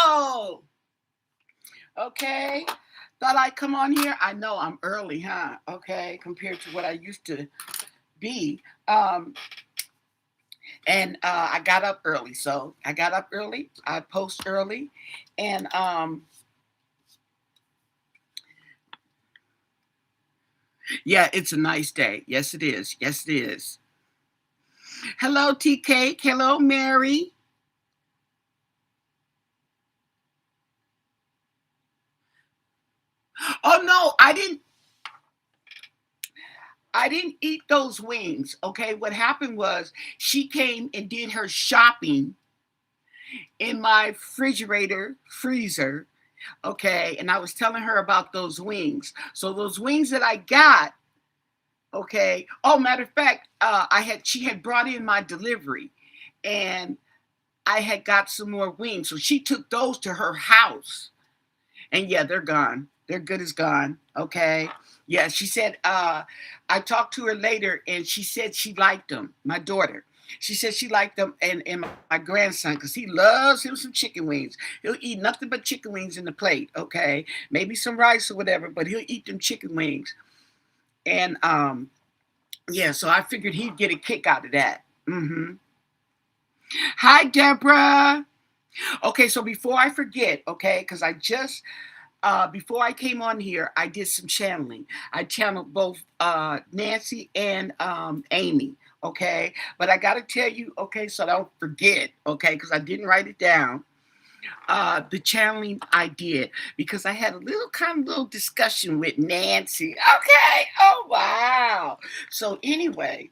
Hello. Okay. Thought I'd come on here. I know I'm early, huh? Okay, compared to what I used to be. And I got up early. So I got up early. I post early. And yeah, it's a nice day. Yes, it is. Yes, it is. Hello, Tea Cake. Hello, Mary. Oh no, I didn't eat those wings. Okay. What happened was she came and did her shopping in my refrigerator freezer. Okay. And I was telling her about those wings. So those wings that I got, okay. Oh, matter of fact, she had brought in my delivery and I had got some more wings. So she took those to her house. And yeah, they're gone. They're good as gone. Okay. Yeah, she said, I talked to her later and she said she liked them. My daughter. She said she liked them and my grandson, because he loves him some chicken wings. He'll eat nothing but chicken wings in the plate, okay? Maybe some rice or whatever, but he'll eat them chicken wings. And yeah, so I figured he'd get a kick out of that. Hi, Deborah. Okay, so before I forget, okay, because I just before I came on here, I did some channeling. I channeled both Nancy and Amy, okay? But I got to tell you, okay, so I don't forget, okay, because I didn't write it down. The channeling I did because I had a little discussion with Nancy. Okay, oh wow. So anyway,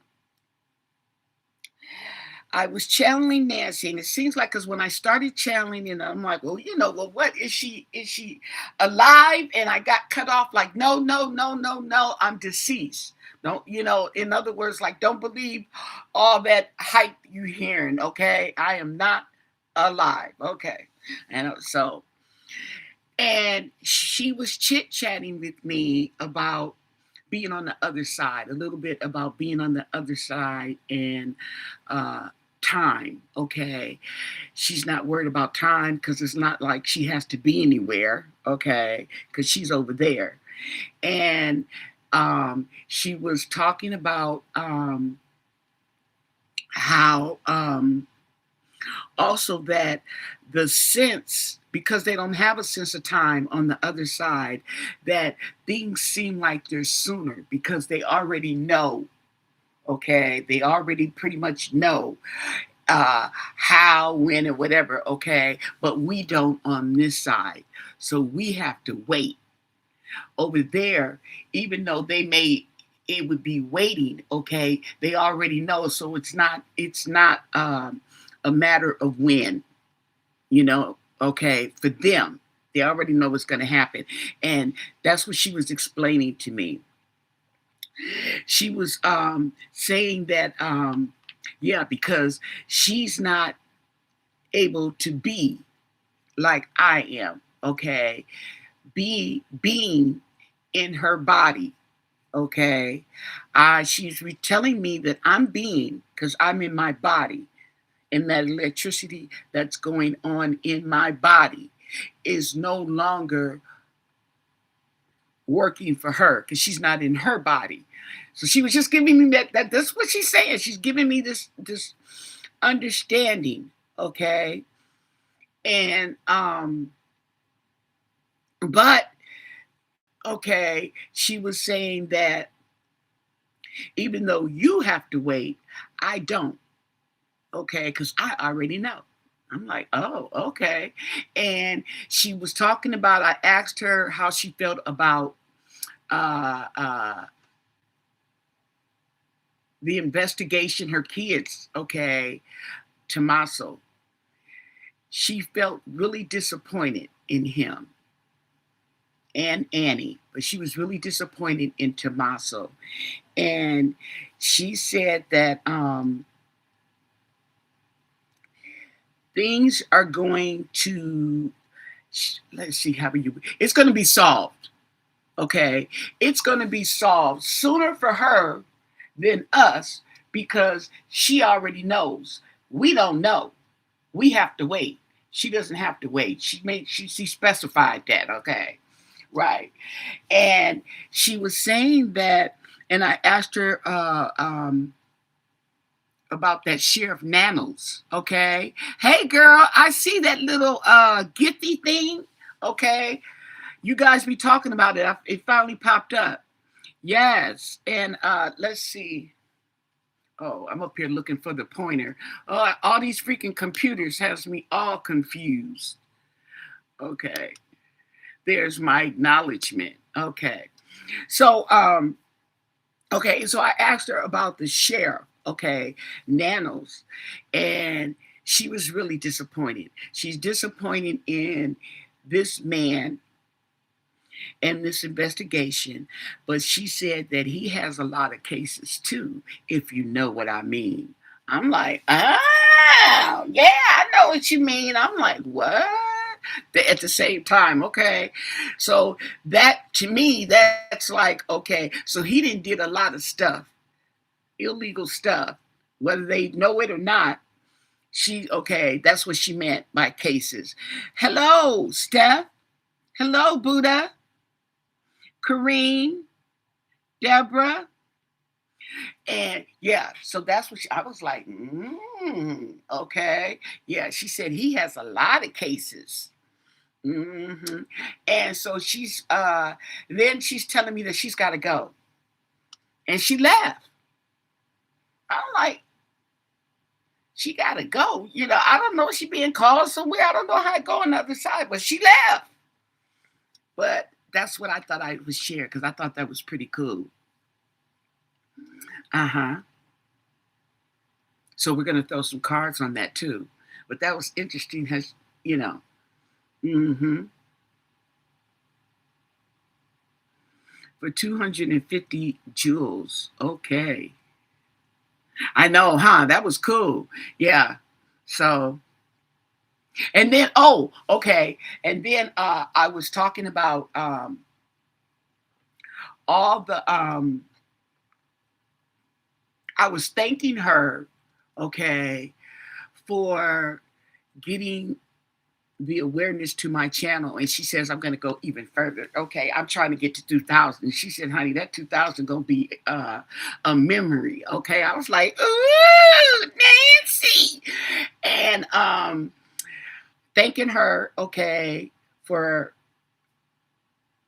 I was channeling Nancy, and it seems like because when I started channeling, and I'm like, well, well, what is she? Is she alive? And I got cut off. Like, no, no, no, no, no, I'm deceased. Don't, in other words, like, don't believe all that hype you hearing. Okay, I am not alive. Okay, and she was chit chatting with me about being on the other side, a little bit about being on the other side and time. Okay. She's not worried about time because it's not like she has to be anywhere. Okay. Because she's over there. And she was talking about how also that the sense, because they don't have a sense of time on the other side, that things seem like they're sooner because they already know. Okay, they already pretty much know how, when, or whatever. Okay, but we don't on this side, so we have to wait. Over there, even though it would be waiting. Okay, they already know, so it's not a matter of when. Okay, for them, they already know what's going to happen, and that's what she was explaining to me. She was saying that yeah, because she's not able to be like I am. Okay, being in her body. Okay, she's telling me that I'm being, because I'm in my body, and that electricity that's going on in my body is no longer working for her because she's not in her body. So she was just giving me that's what she's saying. She's giving me this understanding, okay? And but okay, she was saying that even though you have to wait, I don't. Okay, because I already know. I'm like, oh, okay. And she was talking about, I asked her how she felt about uh, uh, the investigation, her kids, okay, Tommaso. She felt really disappointed in him and Annie, but she was really disappointed in Tommaso. And she said that things are going to, let's see, it's going to be solved. Okay. It's going to be solved sooner for her than us because she already knows. We don't know. We have to wait. She doesn't have to wait. She specified that, okay. Right. And she was saying that, and I asked her about that Sheriff Nanos. Okay. Hey girl, I see that little Giphy thing. Okay. You guys be talking about it. It finally popped up. Yes. And let's see. Oh, I'm up here looking for the pointer. All these freaking computers has me all confused. Okay. There's my acknowledgement. Okay. So so I asked her about the sheriff, okay, Nanos, and she was really disappointed. She's disappointed in this man and this investigation, but she said that he has a lot of cases too, if you know what I mean. I'm like, oh, yeah, I know what you mean. I'm like, what? At the same time, okay. So that to me, that's like, okay, so he didn't did a lot of stuff, illegal stuff, whether they know it or not. Okay, that's what she meant by cases. Hello, Steph. Hello, Buddha. Kareem, Deborah. And yeah, so that's what I was like, okay. Yeah, she said he has a lot of cases. And so then she's telling me that she's got to go. And she left. I'm like, she got to go. I don't know if she being called somewhere. I don't know how to go on the other side, but she left. But that's what I thought I would share because I thought that was pretty cool. So we're going to throw some cards on that too. But that was interesting, For 250 jewels. Okay. I know, huh? That was cool. Yeah. So, and then, okay. And then I was talking about all the, I was thanking her, okay, for getting the awareness to my channel. And she says, I'm going to go even further. Okay, I'm trying to get to 2,000. She said, honey, that 2,000 going to be a memory. Okay, I was like, ooh, Nancy. And thanking her, okay, for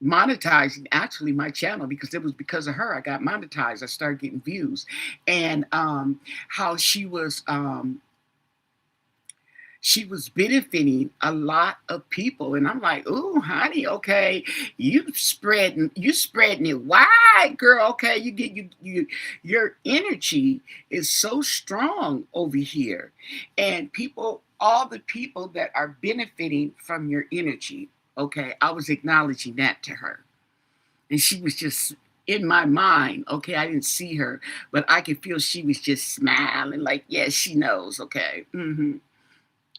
monetizing actually my channel, because it was because of her I got monetized. I started getting views. And how she was benefiting a lot of people. And I'm like, ooh, honey, okay, you spreading it wide, girl. Okay, you get your energy is so strong over here. And all the people that are benefiting from your energy, okay, I was acknowledging that to her. And she was just in my mind, okay, I didn't see her, but I could feel she was just smiling like, yeah, she knows, okay.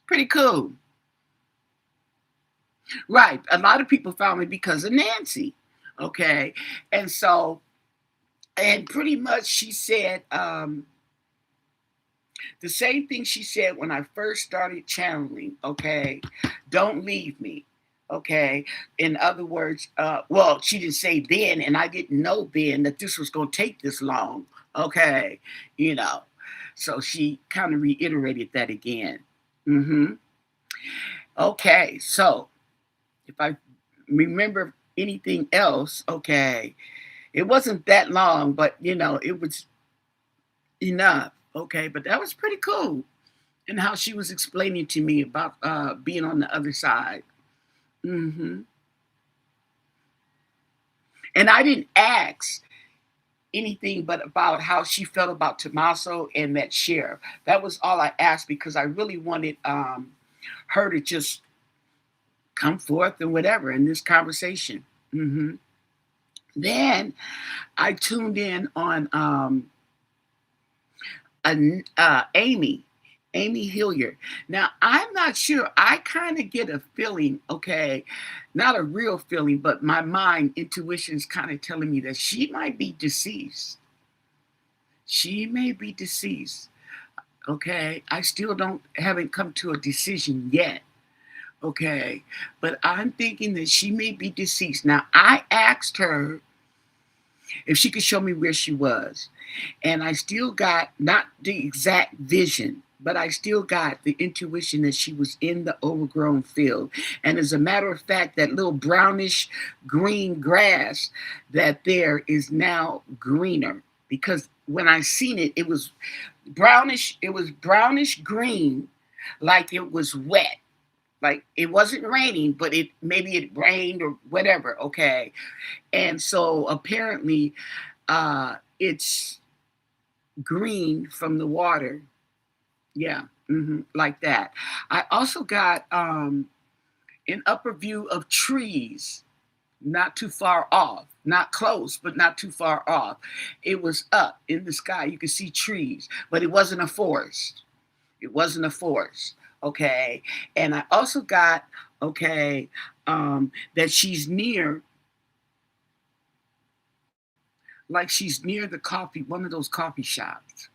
Pretty cool. Right. A lot of people found me because of Nancy. Okay. And so, and pretty much she said the same thing she said when I first started channeling. Okay. Don't leave me. Okay. In other words, well, she didn't say then, and I didn't know then that this was going to take this long. Okay. So she kind of reiterated that again. Okay, so if I remember anything else, okay, it wasn't that long, but it was enough. Okay, but that was pretty cool. And how she was explaining to me about being on the other side. And I didn't ask anything but about how she felt about Tommaso and that sheriff. That was all I asked, because I really wanted her to just come forth and whatever in this conversation. Then I tuned in on Amy Hillyard. Now, I'm not sure. I kind of get a feeling, okay, not a real feeling, but my mind, intuition is kind of telling me that she might be deceased. She may be deceased. Okay, I still haven't come to a decision yet. Okay. But I'm thinking that she may be deceased. Now, I asked her if she could show me where she was. And I still got not the exact vision, but I still got the intuition that she was in the overgrown field. And as a matter of fact, that little brownish green grass that there is now greener. Because when I seen it, it was brownish green, like it was wet. Like it wasn't raining, but maybe it rained or whatever. Okay. And so apparently it's green from the water. Yeah, like that. I also got an upper view of trees, not too far off, not close, but not too far off. It was up in the sky. You could see trees, but it wasn't a forest. It wasn't a forest. Okay. And I also got, okay, that she's near, like she's near the coffee, one of those coffee shops.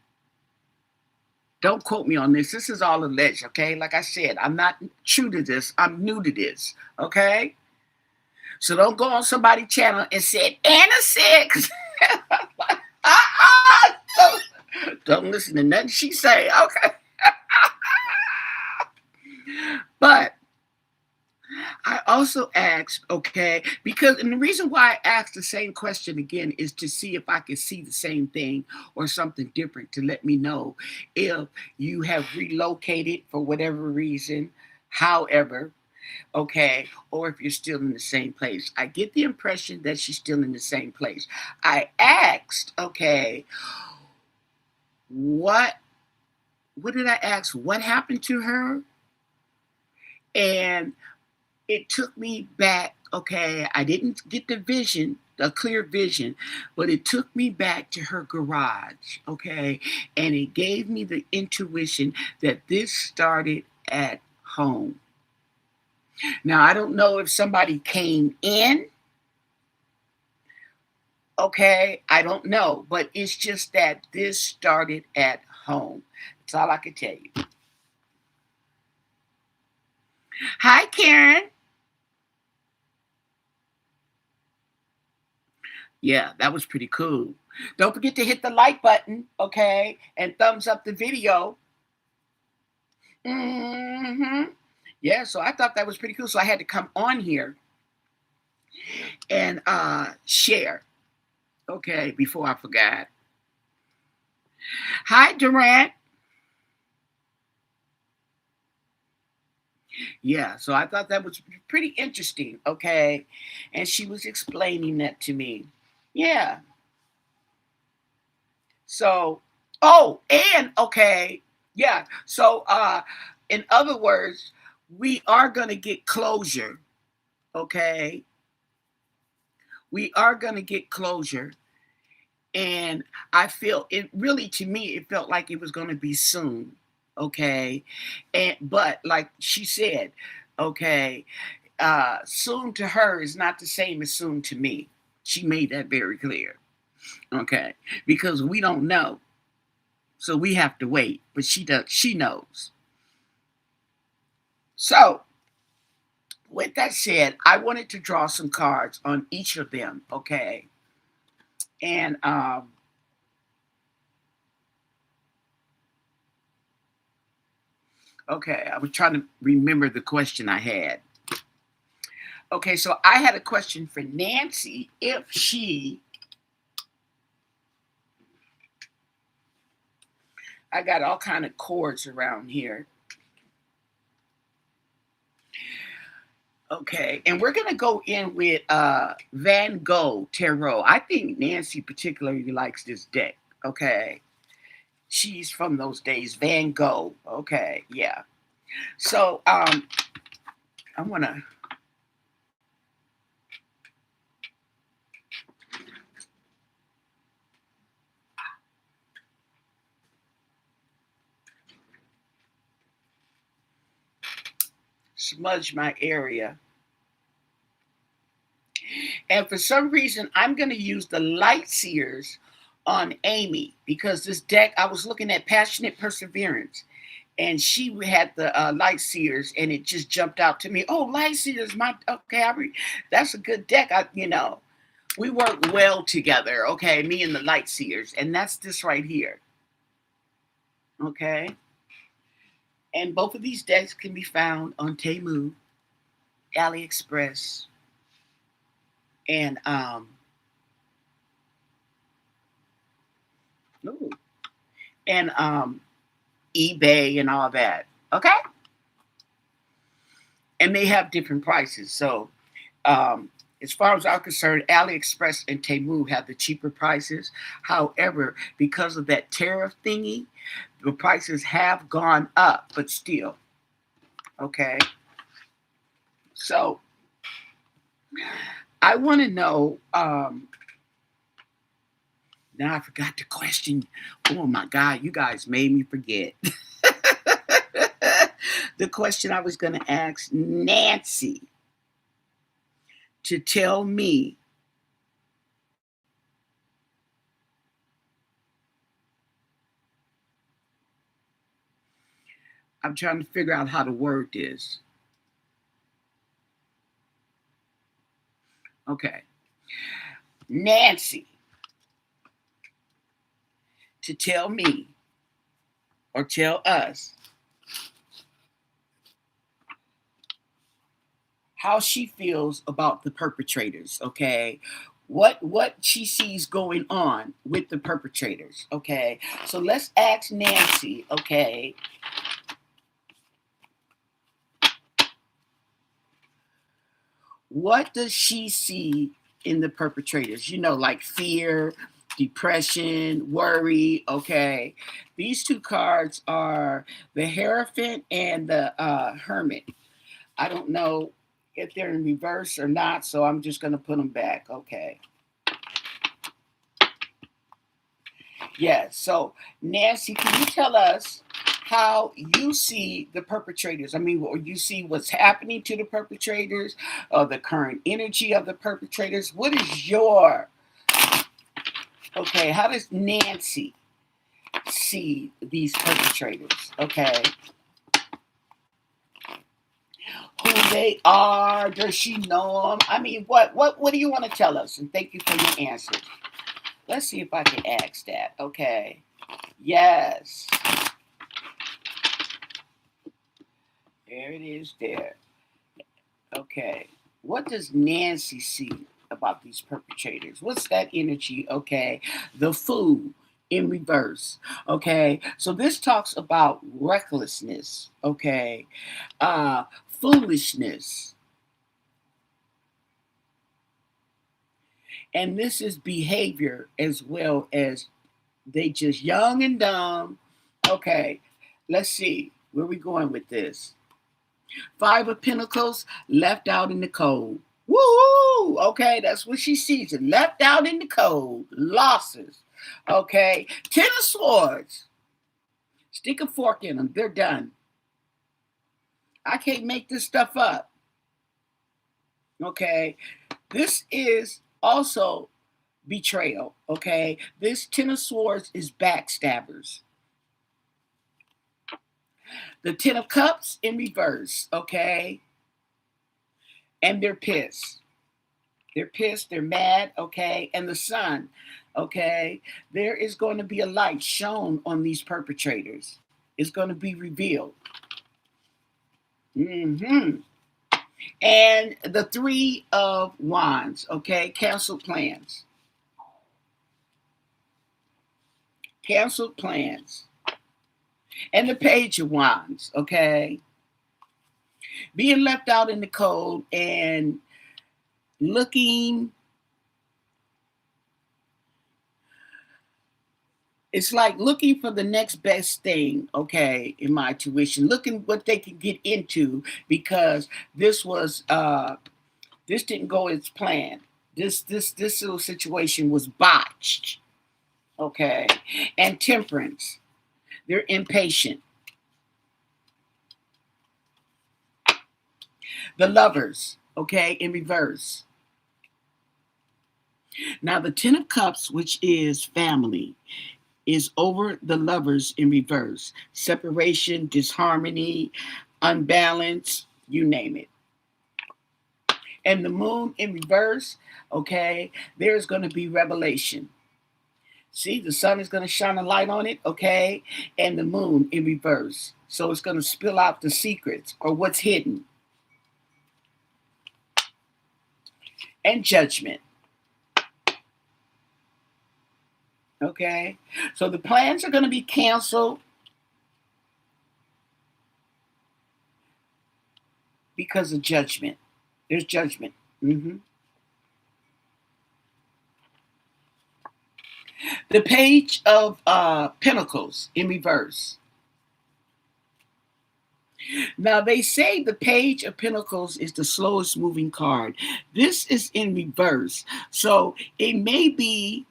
Don't quote me on this. This is all alleged, okay? Like I said, I'm not true to this. I'm new to this, okay? So don't go on somebody's channel and say, Anna said, don't listen to nothing she say, okay? But I also asked, okay, because, and the reason why I asked the same question again is to see if I could see the same thing or something different to let me know if you have relocated for whatever reason, however, okay, or if you're still in the same place. I get the impression that she's still in the same place. I asked, okay, what did I ask? What happened to her? And it took me back. Okay, I didn't get the vision, a clear vision, but it took me back to her garage. Okay, and it gave me the intuition that this started at home. Now, I don't know if somebody came in. Okay, I don't know, but it's just that this started at home. That's all I can tell you. Hi, Karen. Yeah, that was pretty cool. Don't forget to hit the like button, okay, and thumbs up the video. hmm Yeah, so I thought that was pretty cool. So I had to come on here and share, okay, before I forgot. Hi, Durant. Yeah, so I thought that was pretty interesting, okay, and she was explaining that to me. Yeah. So, oh, and okay, yeah. So, in other words, we are going to get closure, okay? We are going to get closure. And I feel it really, to me, it felt like it was going to be soon, okay? And, but like she said, okay, soon to her is not the same as soon to me. She made that very clear, okay? Because we don't know. So we have to wait, but she knows. So with that said, I wanted to draw some cards on each of them, okay? And okay, I was trying to remember the question I had. Okay, so I had a question for Nancy. If she, I got all kind of cords around here. Okay, and we're gonna go in with Van Gogh Tarot. I think Nancy particularly likes this deck. Okay, she's from those days. Van Gogh. Okay, yeah. So I want to. Smudge my area. And for some reason, I'm going to use the light seers on Amy because this deck, I was looking at passionate perseverance. and she had the light seers, and it just jumped out to me. Oh, light seers, my okay. That's a good deck. We work well together. Okay, me and the light seers, and that's this right here. Okay, and both of these decks can be found on Temu, AliExpress, and ooh, and eBay and all that. Okay, and they have different prices. So, as far as I'm concerned, AliExpress and Temu have the cheaper prices. However, because of that tariff thingy, the prices have gone up, but still, okay. So, I want to know. Now I forgot the question. Oh my God, you guys made me forget. The question I was going to ask Nancy to tell me I'm trying to figure out how to word this. Okay. Nancy to tell me or tell us how she feels about the perpetrators, okay? What she sees going on with the perpetrators, okay? So let's ask Nancy, okay? What does she see in the perpetrators? You know, like fear, depression, worry, okay? These two cards are the Hierophant and the Hermit. I don't know if they're in reverse or not, so I'm just going to put them back. Okay. Yes. So, Nancy, can you tell us how you see the perpetrators? I mean, or you see what's happening to the perpetrators, or the current energy of the perpetrators? What is your, okay, how does Nancy see these perpetrators? Okay. Who they are? Does she know them? I mean, what do you want to tell us? And thank you for your answers. Let's see if I can ask that. Okay. Yes. There it is there. Okay. What does Nancy see about these perpetrators? What's that energy? Okay. The Fool in reverse. Okay. So this talks about recklessness. Okay. Foolishness. And this is behavior as well as they just young and dumb. Okay, let's see where we going with this. Five of Pentacles, left out in the cold. Woo! Okay, that's what she sees. It left out in the cold. Losses. Okay, Ten of Swords. Stick a fork in them. They're done. I can't make this stuff up. Okay, this is also betrayal. Okay, this Ten of Swords is backstabbers. The Ten of Cups in reverse. Okay, and they're pissed. They're pissed. They're mad. Okay, and the Sun. Okay, there is going to be a light shown on these perpetrators. It's going to be revealed. Mm-hmm. And the Three of Wands. Okay, cancel plans. Canceled plans. And the Page of Wands, okay? Being left out in the cold and looking, it's like looking for the next best thing, okay, in my tuition, looking what they can get into, because this didn't go as planned. This little situation was botched, okay? And Temperance. They're impatient. The Lovers, okay, in reverse. Now, the Ten of Cups, which is family, is over the Lovers in reverse. Separation, disharmony, unbalance, you name it. And the Moon in reverse, okay, there's going to be revelation. See, the sun is going to shine a light on it, okay, and the Moon in reverse. So it's going to spill out the secrets or what's hidden. And Judgment. Okay, so the plans are going to be canceled because of judgment. There's judgment. The Page of Pentacles in reverse. Now, they say the Page of Pentacles is the slowest moving card. This is in reverse. So it may be,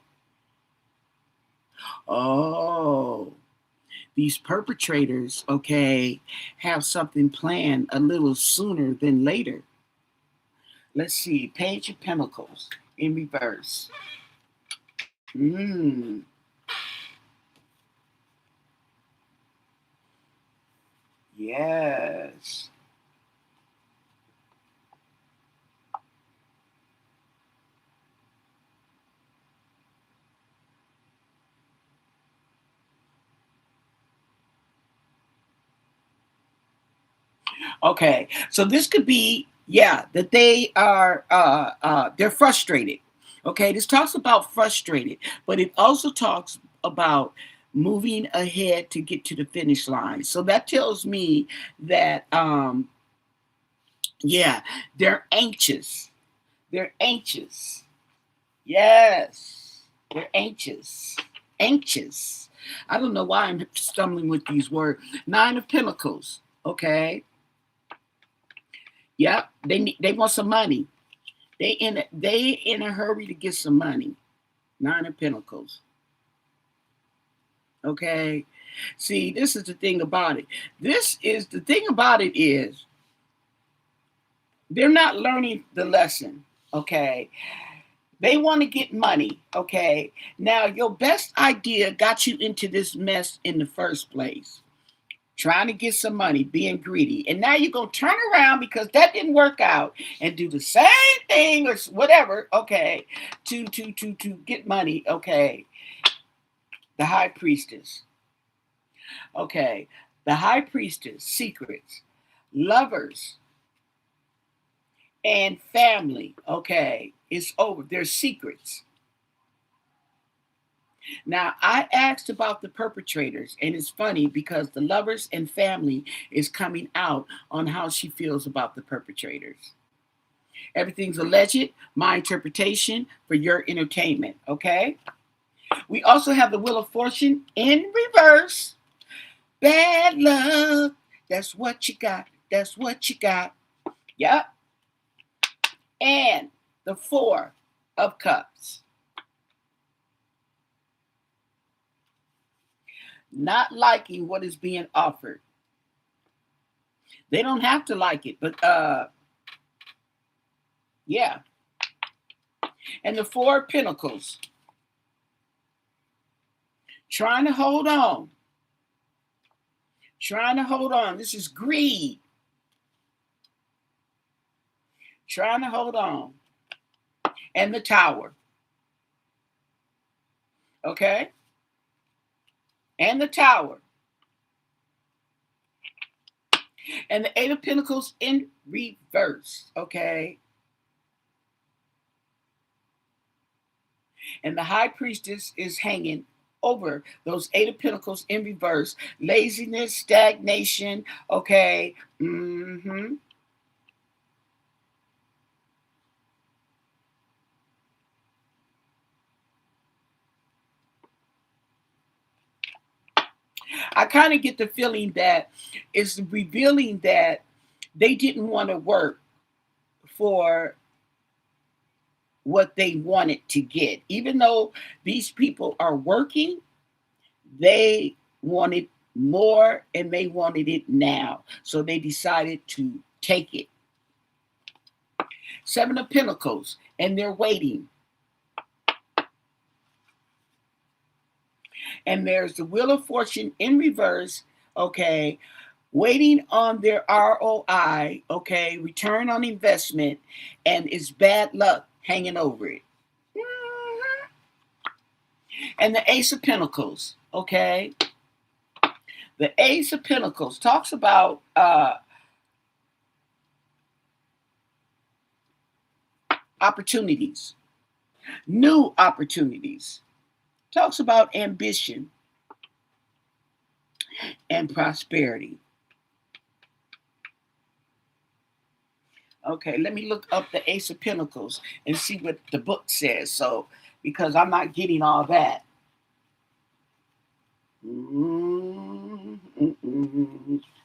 these perpetrators, okay, have something planned a little sooner than later. Let's see. Page of Pentacles in reverse. Yes. Okay, so this could be, that they are they're frustrated. Okay, this talks about frustrated, but it also talks about moving ahead to get to the finish line. So that tells me that they're anxious. They're anxious. Yes, they're anxious. Anxious. I don't know why I'm stumbling with these words. Nine of Pentacles. Okay. Yep, they want some money. They in a hurry to get some money. Nine of Pentacles. Okay. See, this is the thing about it. The thing about it is they're not learning the lesson. Okay. They want to get money. Okay. Now, your best idea got you into this mess in the first place. Trying to get some money, being greedy. And now you're going to turn around because that didn't work out and do the same thing or whatever, okay, to get money, okay. The High Priestess. Okay. The High Priestess, secrets, lovers, and family, okay, it's over. There's secrets. Now, I asked about the perpetrators, and it's funny because the lovers and family is coming out on how she feels about the perpetrators. Everything's alleged, my interpretation for your entertainment, okay? We also have the Wheel of Fortune in reverse. Bad luck. That's what you got. That's what you got. Yep. And the Four of Cups. Not liking what is being offered. They don't have to like it, but yeah. And the Four of Pentacles. Trying to hold on. Trying to hold on. This is greed. Trying to hold on. And the Tower. Okay? And the Tower. And the Eight of Pentacles in reverse. Okay? And the High Priestess is hanging over those Eight of Pentacles in reverse. Laziness, stagnation. Okay? I kind of get the feeling that it's revealing that they didn't want to work for what they wanted to get. Even though these people are working, they wanted more and they wanted it now. So they decided to take it. Seven of Pentacles, and they're waiting. And there's the Wheel of Fortune in reverse, okay, waiting on their ROI, okay, return on investment, and it's bad luck hanging over it. Mhm. And the Ace of Pentacles, okay, the Ace of Pentacles talks about opportunities, new opportunities, talks about ambition and prosperity. Okay, let me look up the Ace of Pentacles and see what the book says. So, because I'm not getting all that.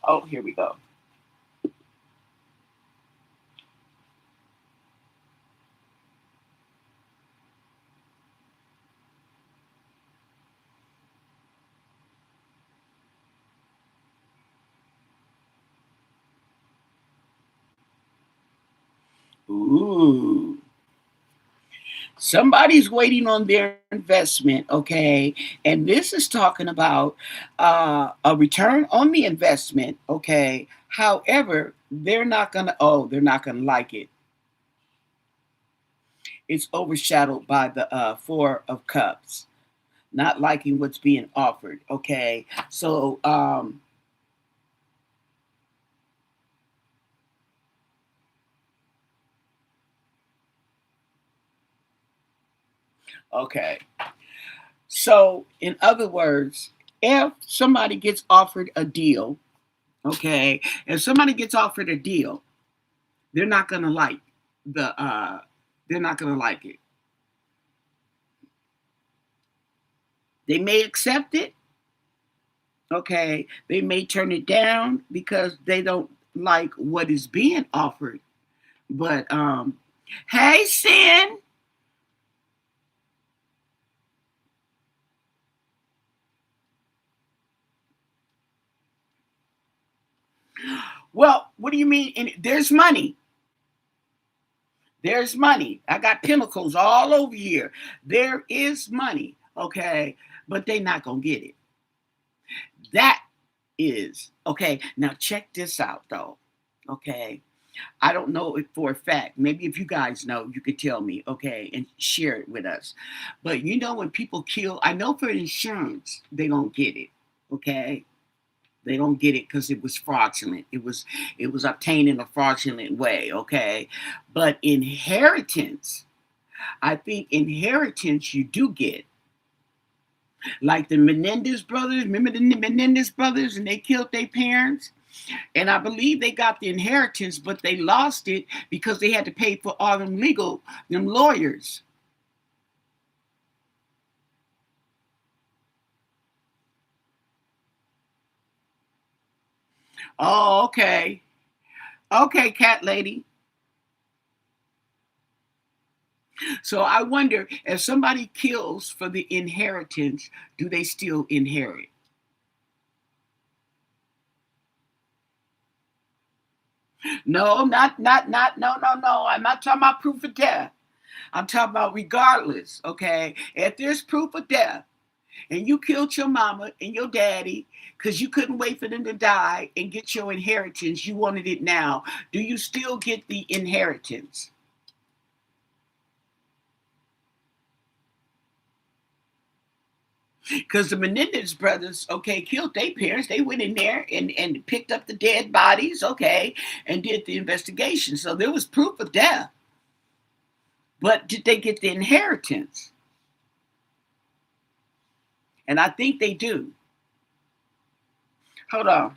Oh, here we go. Ooh. Somebody's waiting on their investment, okay? And this is talking about a return on the investment, okay? However, they're not gonna like it. It's overshadowed by the Four of Cups, not liking what's being offered, okay? So, okay. So, in other words, if somebody gets offered a deal, okay, if somebody gets offered a deal, they're not gonna like the they're not gonna like it. They may accept it, okay. They may turn it down because they don't like what is being offered. But hey Sin. Well, what do you mean? There's money. There's money. I got pinnacles all over here. There is money, okay, but they not gonna get it. That is okay. Now check this out, though. Okay, I don't know it for a fact. Maybe if you guys know, you could tell me, okay, and share it with us. But you know, when people kill, I know for insurance they don't get it. Okay, they don't get it because it was fraudulent. It was obtained in a fraudulent way. Okay, but inheritance, I think inheritance you do get. Like the Menendez brothers, remember the Menendez brothers, and they killed their parents. And I believe they got the inheritance, but they lost it because they had to pay for all them lawyers. Oh, okay. Okay, cat lady. So I wonder if somebody kills for the inheritance, do they still inherit? No, no. I'm not talking about proof of death. I'm talking about regardless, okay? If there's proof of death, and you killed your mama and your daddy because you couldn't wait for them to die and get your inheritance, you wanted it now, do you still get the inheritance? Because the Menendez brothers, okay, killed their parents. They went in there and picked up the dead bodies, okay, and did the investigation. So there was proof of death. But did they get the inheritance? And I think they do. Hold on.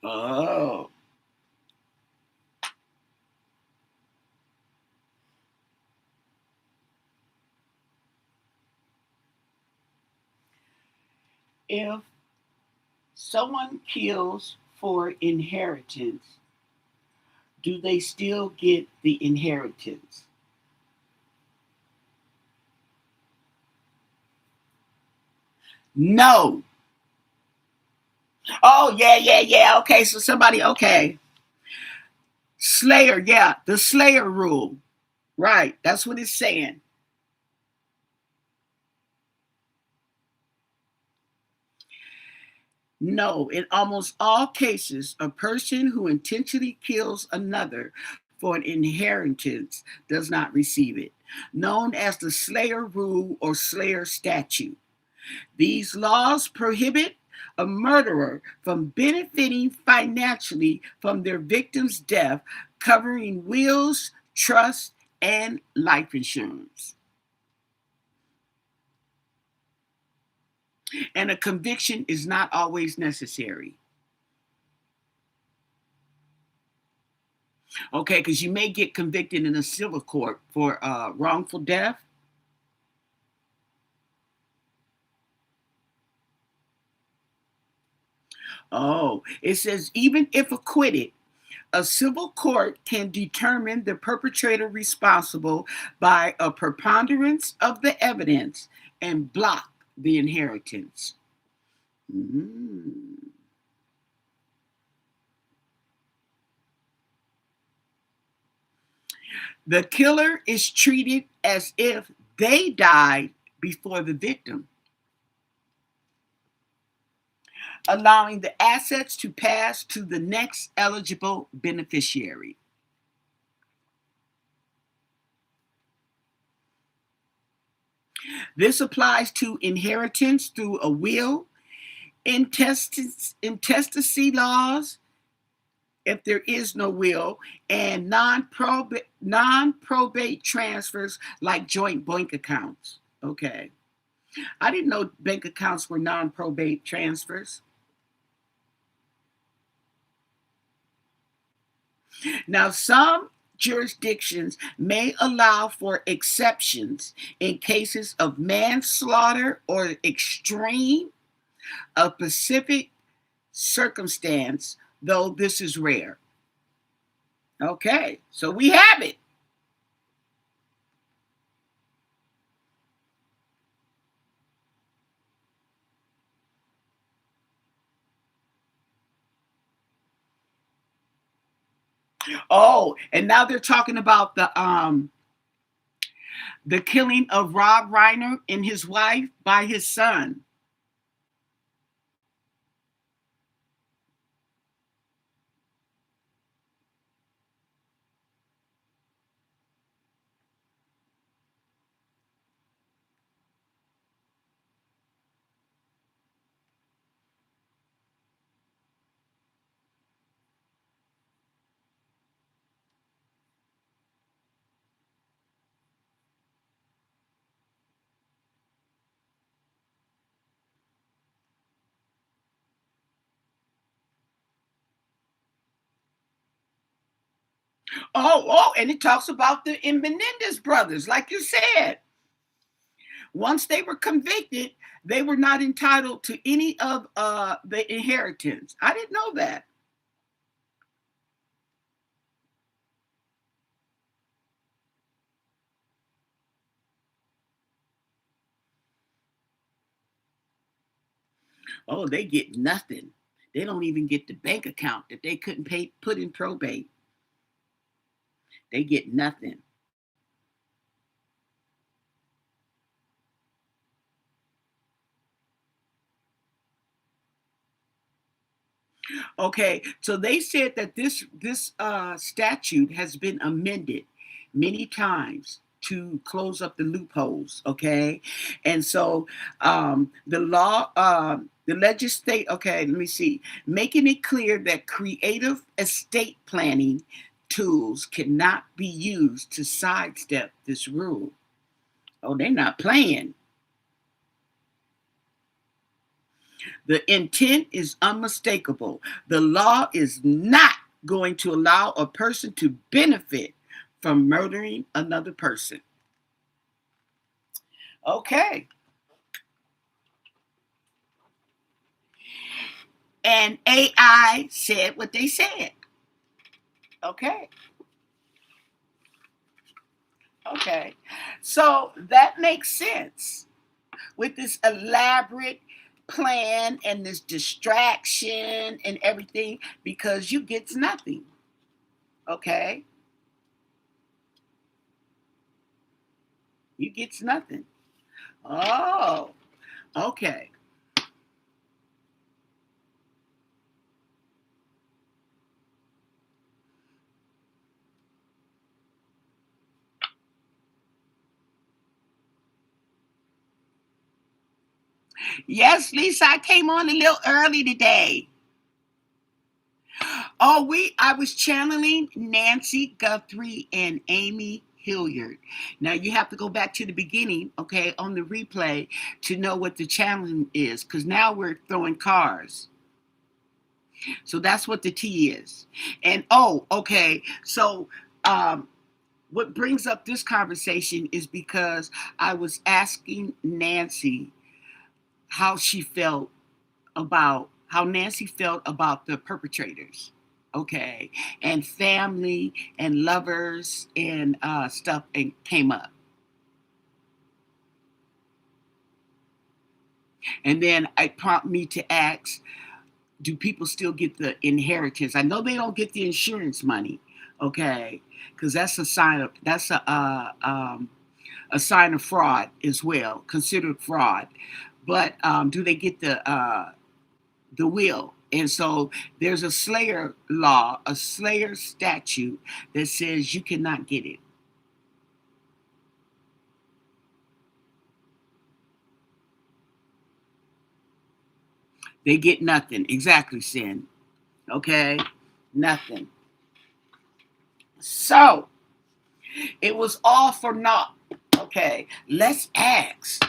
Oh. If someone kills for inheritance, do they still get the inheritance? No. Oh, yeah, yeah, yeah. Okay, so somebody, okay. Slayer, yeah, the Slayer rule. Right, that's what it's saying. No, in almost all cases, a person who intentionally kills another for an inheritance does not receive it, known as the Slayer rule or Slayer statute. These laws prohibit a murderer from benefiting financially from their victim's death, covering wills, trusts, and life insurance. And a conviction is not always necessary. Okay, because you may get convicted in a civil court for wrongful death. Oh, it says even if acquitted, a civil court can determine the perpetrator responsible by a preponderance of the evidence and block the inheritance. Mm. The killer is treated as if they died before the victim, allowing the assets to pass to the next eligible beneficiary. This applies to inheritance through a will, intestacy laws, if there is no will, and non-probate transfers like joint bank accounts. Okay. I didn't know bank accounts were non-probate transfers. Now, some jurisdictions may allow for exceptions in cases of manslaughter or extreme, a specific circumstance, though this is rare. Okay, so we have it. Oh, and now they're talking about the killing of Rob Reiner and his wife by his son. Oh, and it talks about the Menendez brothers, like you said. Once they were convicted, they were not entitled to any of the inheritance. I didn't know that. Oh, they get nothing. They don't even get the bank account that they couldn't pay put in probate. They get nothing. Okay, so they said that this statute has been amended many times to close up the loopholes. Okay, and so the legislate. Okay, let me see, making it clear that creative estate planning tools cannot be used to sidestep this rule. Oh, they're not playing. The intent is unmistakable. The law is not going to allow a person to benefit from murdering another person. Okay. And AI said what they said. Okay. Okay. So that makes sense with this elaborate plan and this distraction and everything, because you get nothing. Okay. You get nothing. Oh, okay. Yes, Lisa, I came on a little early today. Oh, I was channeling Nancy Guthrie and Amy Hillyard. Now you have to go back to the beginning, okay, on the replay to know what the channeling is, because now we're throwing cars. So that's what the T is. And okay. So what brings up this conversation is because I was asking Nancy how Nancy felt about the perpetrators, okay, and family and lovers and stuff, and came up. And then it prompted me to ask, do people still get the inheritance? I know they don't get the insurance money, okay, because that's a sign of fraud as well, considered fraud. But do they get the will? And so there's a Slayer law, a Slayer statute that says you cannot get it. They get nothing. Exactly, Sin. Okay? Nothing. So it was all for naught. Okay, let's ask.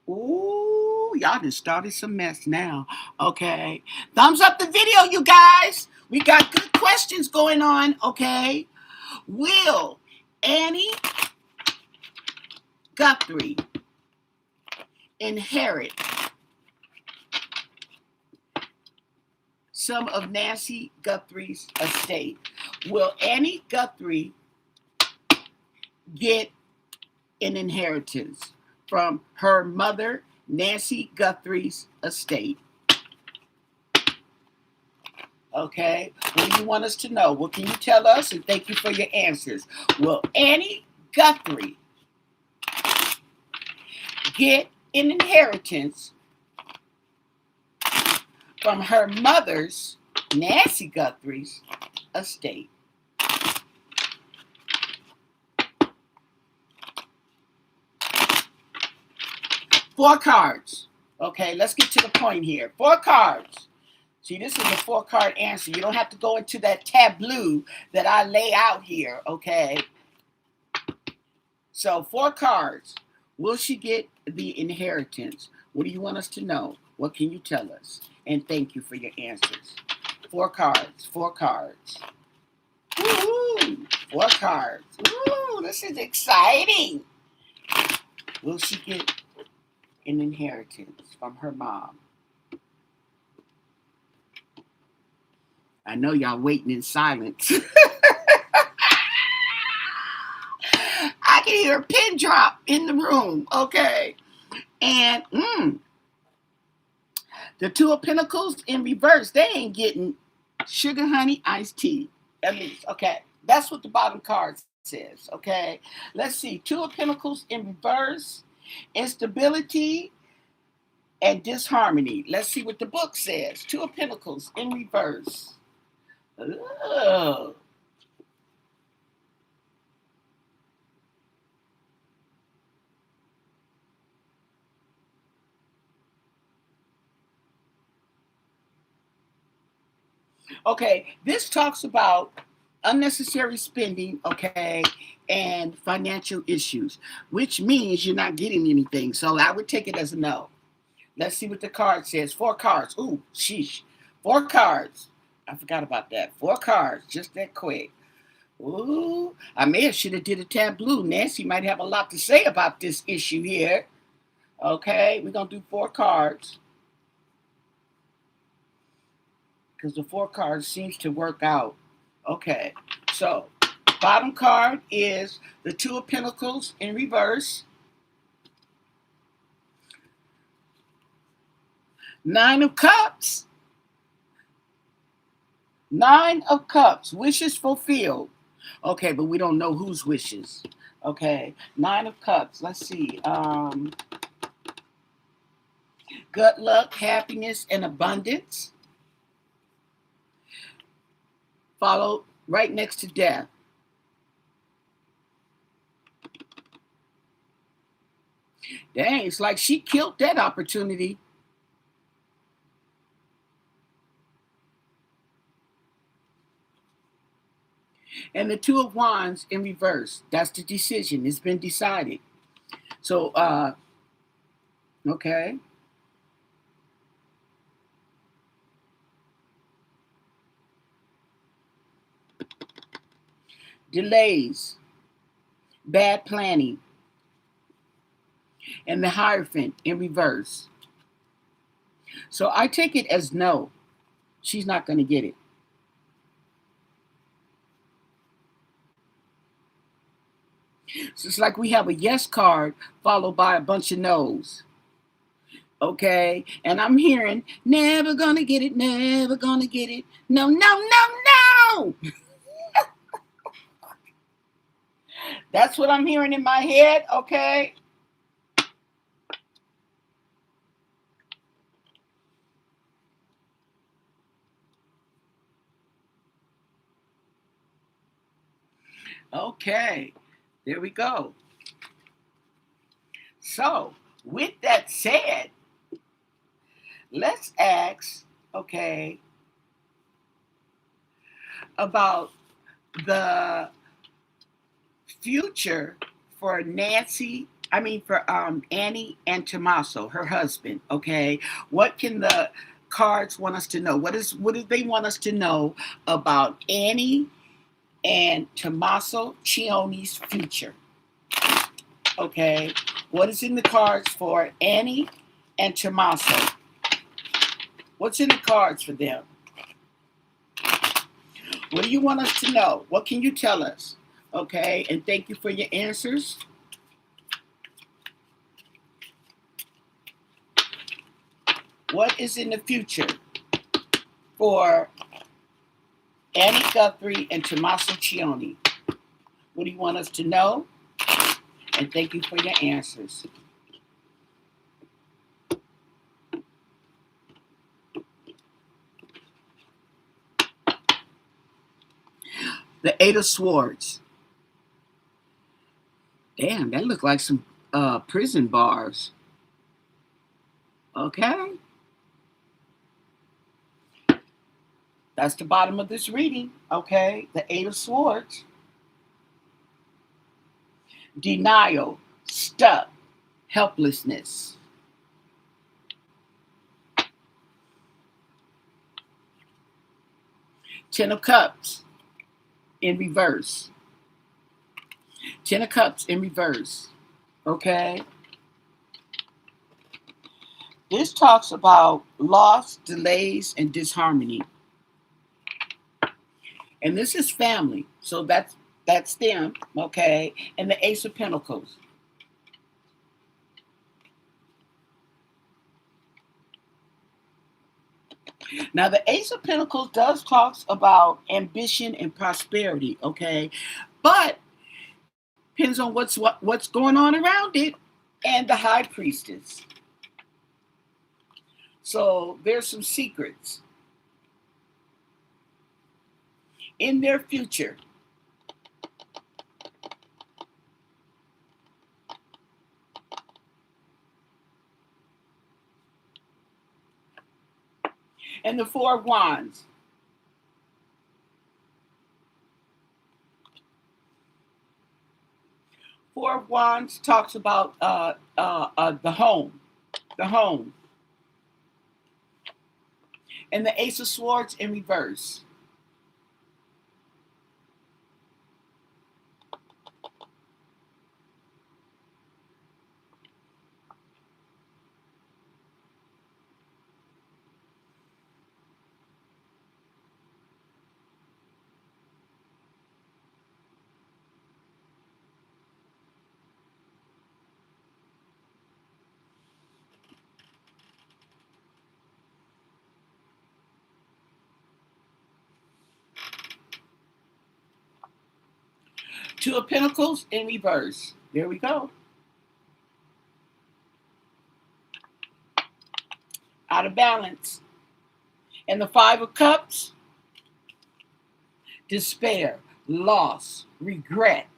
Ooh, y'all done started some mess now. Okay. Thumbs up the video, you guys. We got good questions going on. Okay. Will Annie Guthrie inherit some of Nancy Guthrie's estate? Will Annie Guthrie get an inheritance from her mother, Nancy Guthrie's estate? Okay, what do you want us to know? What can you tell us? And thank you for your answers. Will Annie Guthrie get an inheritance from her mother's, Nancy Guthrie's, estate? Four cards. Okay, let's get to the point here. Four cards. See, this is a four-card answer. You don't have to go into that tableau that I lay out here, okay? So, four cards. Will she get the inheritance? What do you want us to know? What can you tell us? And thank you for your answers. Four cards. Four cards. Woo-hoo! Four cards. Woo! This is exciting. Will she get an inheritance from her mom? I know y'all waiting in silence. I can hear a pin drop in the room. Okay. And the Two of Pentacles in reverse, they ain't getting sugar, honey, iced tea. At least, okay. That's what the bottom card says. Okay. Let's see. Two of Pentacles in reverse, instability and disharmony. Let's see what the book says. Two of Pentacles in reverse. Ugh. Okay, this talks about unnecessary spending, okay, and financial issues, which means you're not getting anything. So I would take it as a no. Let's see what the card says. 4 cards. Ooh, sheesh. 4 cards. I forgot about that. 4 cards. Just that quick. Ooh, I may have should have did a tableau. Nancy might have a lot to say about this issue here. Okay, we're going to do 4 cards. Because the 4 cards seems to work out. Okay, so bottom card is the 2 of Pentacles in reverse. 9 of Cups. 9 of Cups. Wishes fulfilled. Okay, but we don't know whose wishes. Okay, 9 of Cups. Let's see. Good luck, happiness, and abundance. Followed right next to death. Dang, it's like she killed that opportunity. And the 2 of Wands in reverse. That's the decision. It's been decided. So, okay. Delays. Bad planning. And the Hierophant in reverse. So I take it as no. She's not going to get it. So it's like we have a yes card followed by a bunch of no's. Okay, and I'm hearing never gonna get it, never gonna get it. No, no, no, no. That's what I'm hearing in my head. Okay. Okay, there we go. So, with that said, let's ask, okay, about the future for Annie and Tommaso, her husband. Okay, what can the cards want us to know? What do they want us to know about Annie and Tommaso Chione's future? Okay, what is in the cards for Annie and Tommaso? What's in the cards for them? What do you want us to know? What can you tell us? Okay, and thank you for your answers. What is in the future for Annie Guthrie and Tommaso Cioni? What do you want us to know? And thank you for your answers. The 8 of Swords. Damn, that looked like some prison bars. Okay. That's the bottom of this reading. Okay. The 8 of Swords. Denial. Stuck. Helplessness. Ten of Cups in reverse. 10 of Cups in reverse. Okay. This talks about loss, delays, and disharmony. And this is family. So that's them. Okay. And the Ace of Pentacles. Now, the Ace of Pentacles does talk about ambition and prosperity, okay? But depends on what's going on around it, and the High Priestess. So there's some secrets in their future. And the 4 of Wands. Four of Wands talks about the home. The home. And the Ace of Swords in reverse. Two of Pentacles in reverse. There we go. Out of balance. And the Five of Cups. Despair, loss, regret.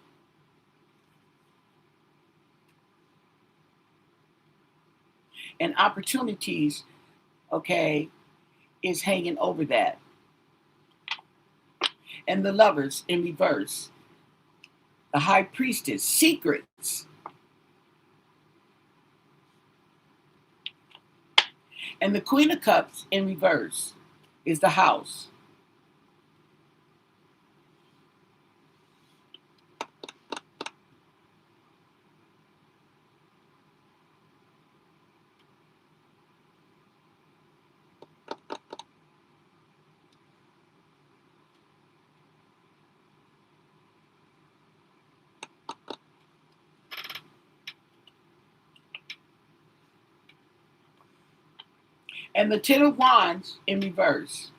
And opportunities, okay, is hanging over that. And the Lovers in reverse. The High Priestess, secrets. And the Queen of Cups in reverse is the House. And the Ten of Wands in reverse.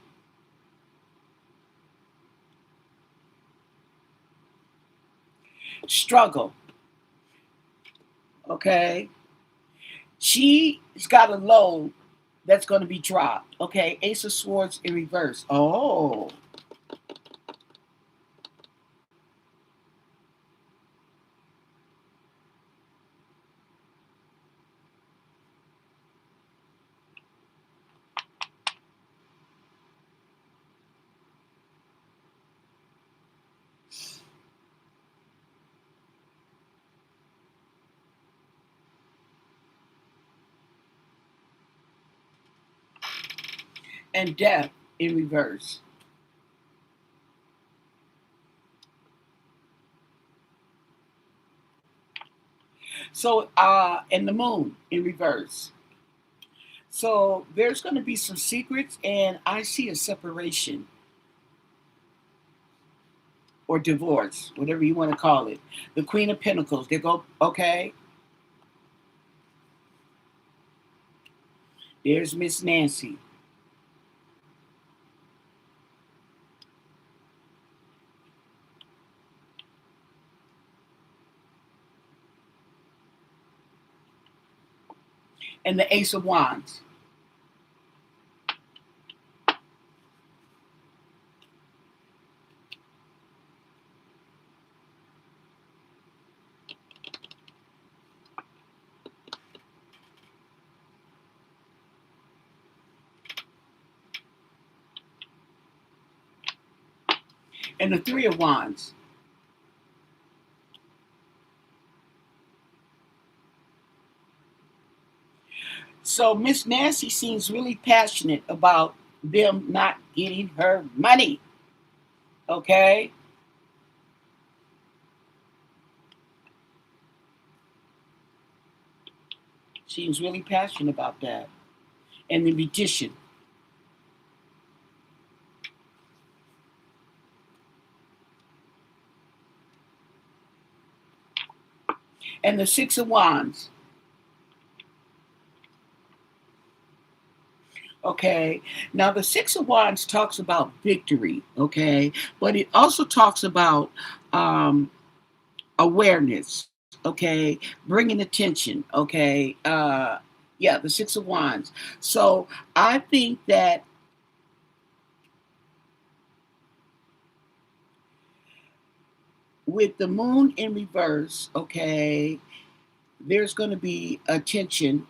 Struggle. Okay. She's got a load that's going to be dropped. Okay. Ace of Swords in reverse. Oh. And Death in reverse. So, and the Moon in reverse. So there's going to be some secrets, and I see a separation or divorce, whatever you want to call it. The Queen of Pentacles. They go, okay. There's Miss Nancy. And the Ace of Wands. And the Three of Wands. So Miss Nancy seems really passionate about them not getting her money. Okay? Seems really passionate about that. And the Magician. And the Six of Wands. Okay. Now the Six of Wands talks about victory. Okay. But it also talks about awareness. Okay. Bringing attention. Okay. Yeah, the Six of Wands. So I think that with the Moon in reverse, okay, there's going to be attention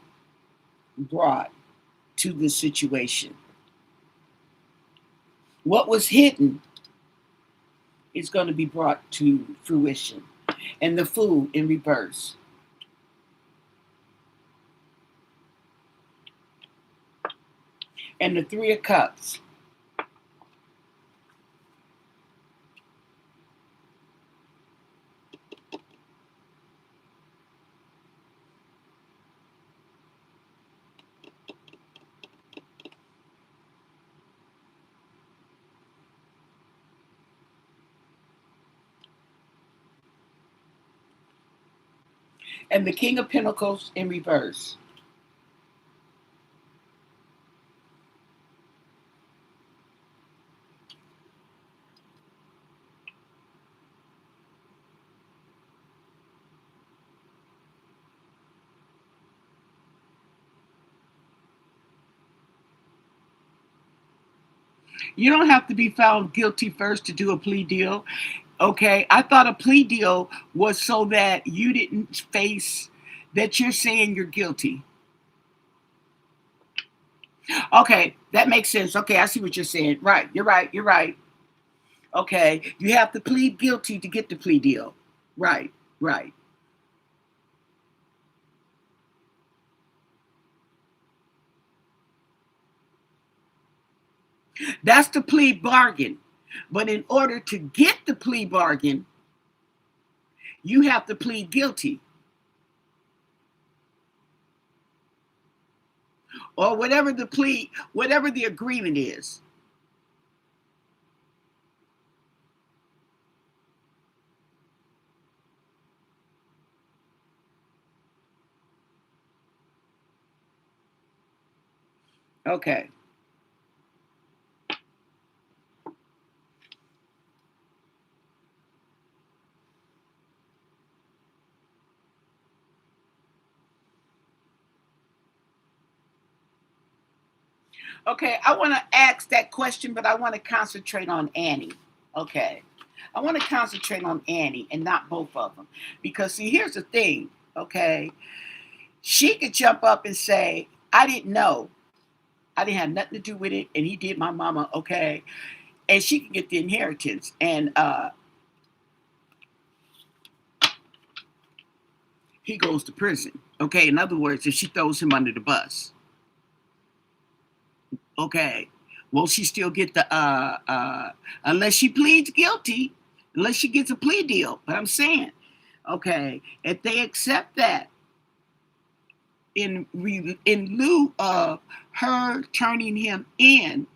brought to the situation. What was hidden is going to be brought to fruition. And the Fool in reverse. and the Three of Cups. And the King of Pentacles in reverse. You don't have to be found guilty first to do a plea deal. Okay, I thought a plea deal was so that you didn't face that you're saying you're guilty. Okay, that makes sense. Okay, I see what you're saying. Right, you're right, you're right. Okay, you have to plead guilty to get the plea deal. Right, right. That's the plea bargain. But in order to get the plea bargain, you have to plead guilty. Or whatever the plea, whatever the agreement is. Okay. Okay, I want to ask that question, but I want to concentrate on Annie. Okay. I want to concentrate on Annie and not both of them. Because, see, here's the thing, okay? She could jump up and say, I didn't know. I didn't have nothing to do with it, and he did my mama, okay? And she can get the inheritance. And he goes to prison, okay? In other words, if she throws him under the bus. Okay. Will she still get the unless she pleads guilty, unless she gets a plea deal? But I'm saying, okay, if they accept that in lieu of her turning him in,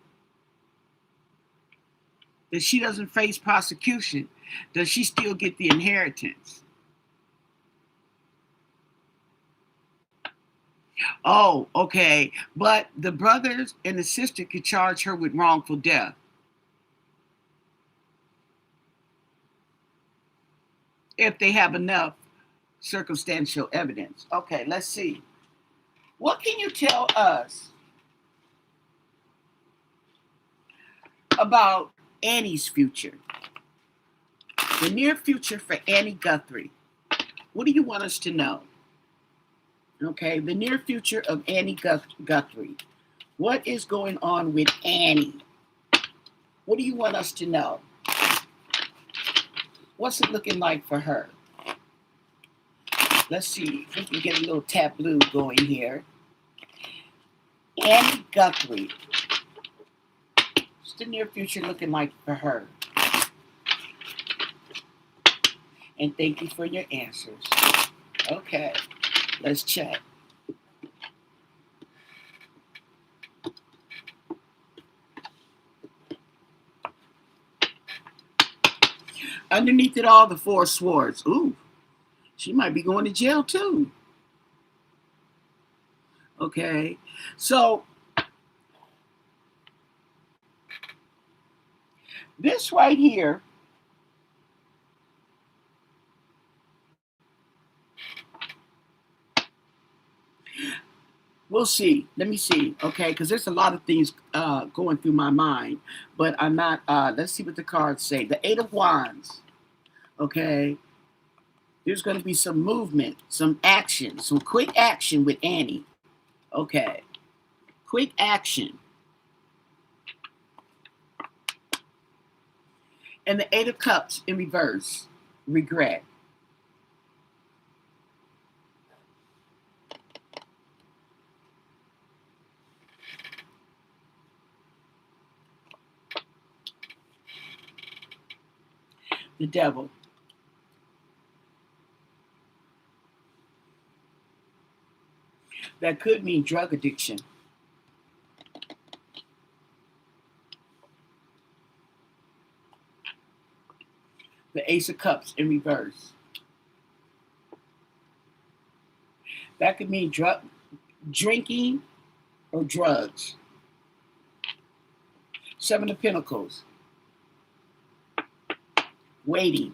that she doesn't face prosecution, does she still get the inheritance? Oh, okay. But the brothers and the sister could charge her with wrongful death if they have enough circumstantial evidence. Okay, let's see. What can you tell us about Annie's future? The near future for Annie Guthrie. What do you want us to know? Okay, the near future of Annie Guthrie. What is going on with Annie? What do you want us to know? What's it looking like for her? Let's see if we can get a little tableau going here. Annie Guthrie. What's the near future looking like for her? And thank you for your answers. Okay, let's check. Underneath it all, the Four Swords. Ooh, she might be going to jail too. Okay, so this right here, we'll see. Let me see. Okay, because there's a lot of things going through my mind, but I'm not. Let's see what the cards say. The Eight of Wands. Okay, there's going to be some movement, some action, some quick action with Annie. Okay, quick action. And the Eight of Cups in reverse, regret. the devil. That could mean drug addiction. The Ace of Cups in reverse. That could mean drinking or drugs. Seven of Pentacles. Waiting.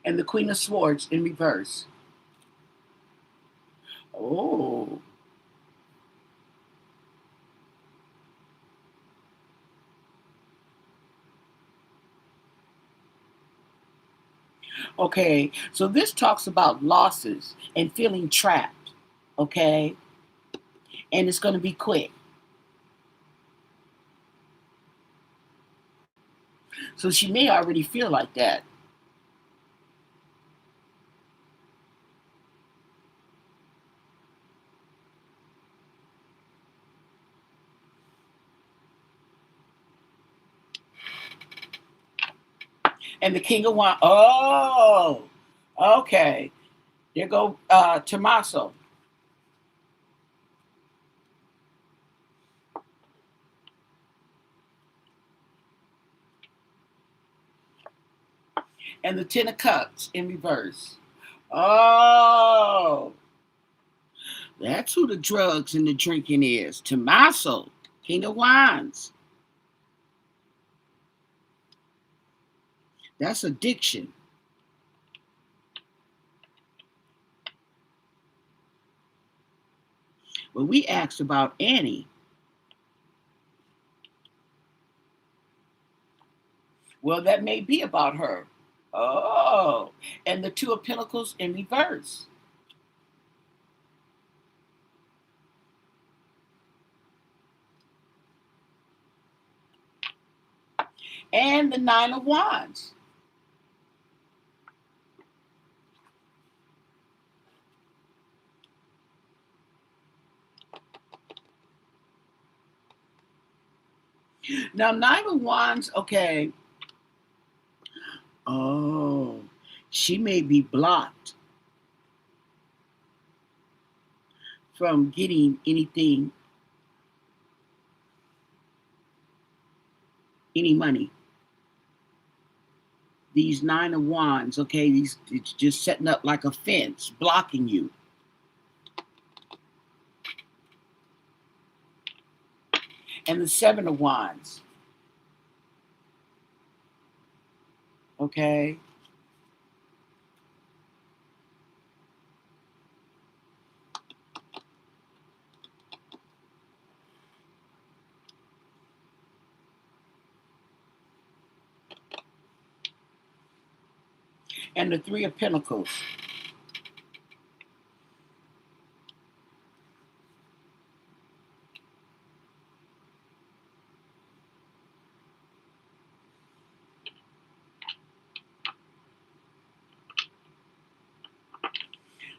And the Queen of Swords in reverse. Oh. Okay, so this talks about losses and feeling trapped, okay? And it's going to be quick. So she may already feel like that. And the King of Wands. Oh, okay. There go Tommaso. And the Ten of Cups in reverse. Oh, that's who the drugs and the drinking is. Tommaso, King of Wands. That's addiction. But we asked about Annie. Well, that may be about her. Oh, and the Two of Pentacles in reverse. And the Nine of Wands. Now, Nine of Wands, okay. Oh, she may be blocked from getting anything, any money. These Nine of Wands, okay, it's just setting up like a fence, blocking you. And the Seven of Wands. Okay. And the Three of Pentacles.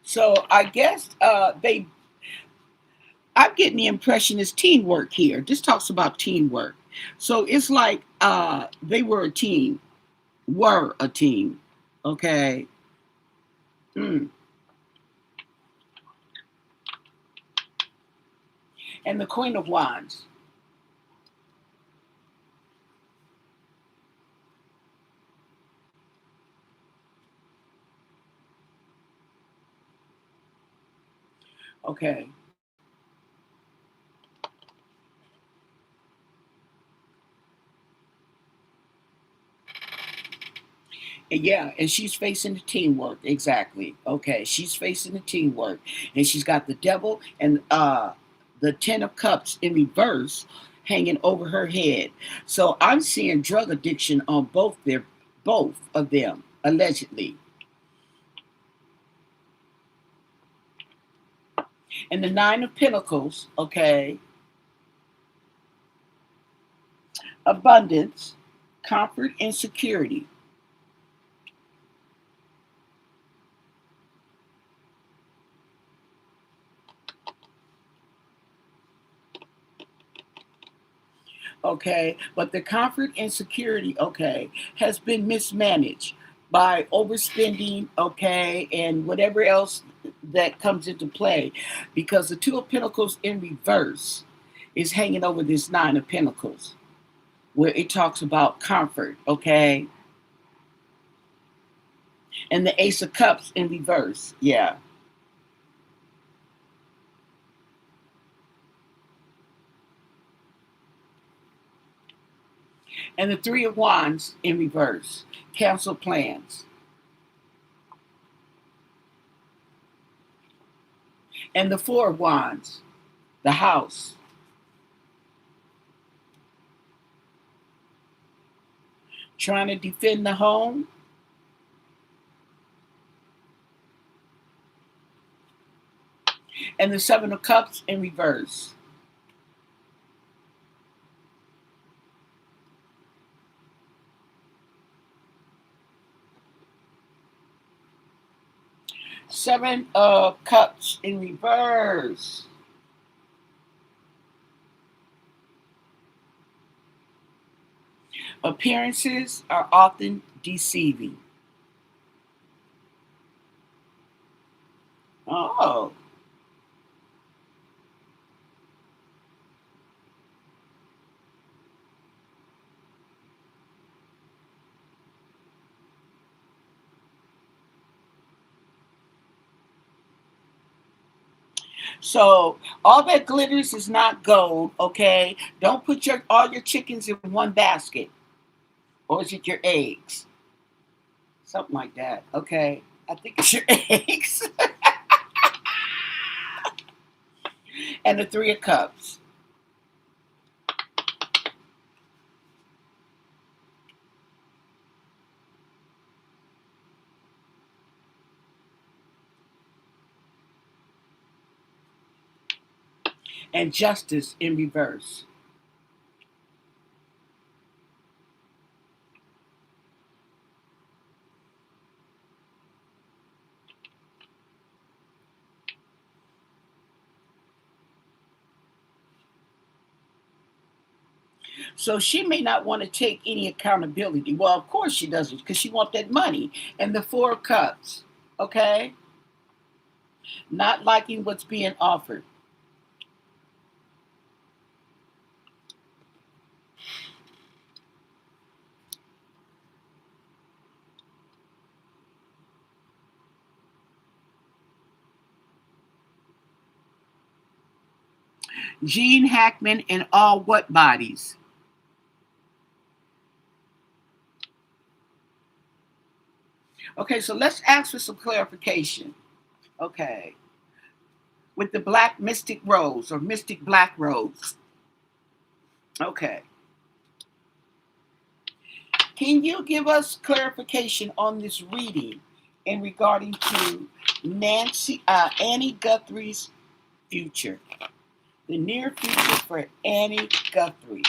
So I guess I'm getting the impression it's teamwork here. This talks about teamwork. So it's like they were a team, okay? Mm. And the Queen of Wands. Okay. Yeah, and she's facing the teamwork. Exactly. Okay, she's facing the teamwork. And she's got the devil and the Ten of Cups in reverse hanging over her head. So I'm seeing drug addiction on both of them, allegedly. And the Nine of Pentacles, okay. Abundance, comfort, and security. okay? But the comfort and security, okay, has been mismanaged by overspending, okay, and whatever else that comes into play, because the Two of Pentacles in reverse is hanging over this Nine of Pentacles, where it talks about comfort, okay, and the Ace of Cups in reverse, yeah. And the Three of Wands in reverse, cancel plans. And the Four of Wands, the house. Trying to defend the home. And the Seven of Cups in reverse. Seven of Cups in reverse. Appearances are often deceiving. Oh. So all that glitters is not gold, okay? Don't put all your chickens in one basket. Or is it your eggs? Something like that, okay? I think it's your eggs. And the Three of Cups. And Justice in reverse. So she may not want to take any accountability. Well, of course she doesn't, because she wants that money. And the Four of Cups, okay? Not liking what's being offered. Gene Hackman and all what bodies? Okay, so let's ask for some clarification. Okay. With the black mystic rose or mystic black rose. Okay. Can you give us clarification on this reading in regarding to Annie Guthrie's future? The near future for Annie Guthrie.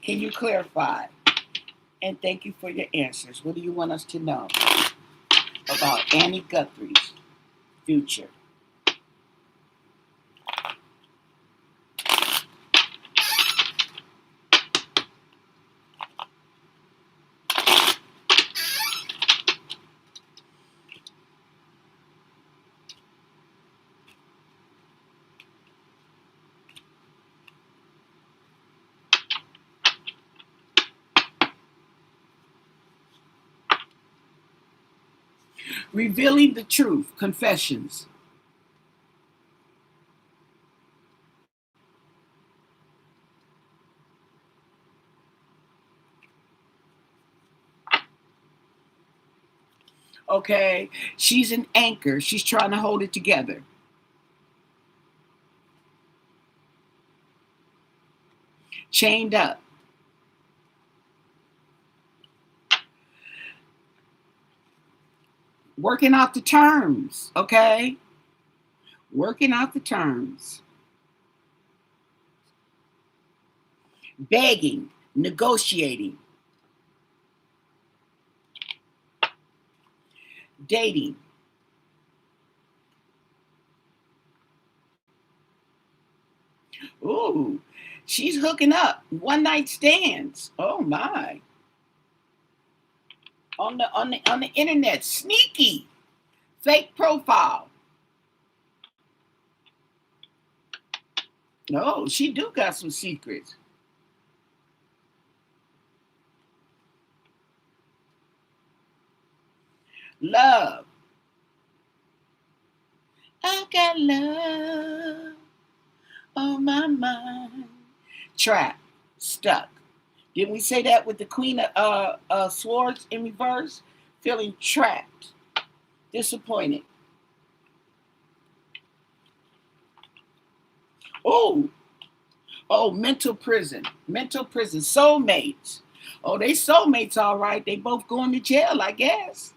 Can you clarify? And thank you for your answers. What do you want us to know about Annie Guthrie's future? Revealing the truth, confessions. Okay, she's an anchor. She's trying to hold it together. Chained up. Working out the terms, okay? Working out the terms. Begging, negotiating. Dating. Ooh, She's hooking up. One night stands. Oh my. On the internet. Sneaky. Fake profile. No, she do got some secrets. Love. I got love on my mind. Trapped. Stuck. Didn't we say that with the Queen of Swords in reverse? Feeling trapped. Disappointed. Oh, mental prison. Mental prison. Soulmates. Oh, they soulmates, all right. They both going to jail, I guess.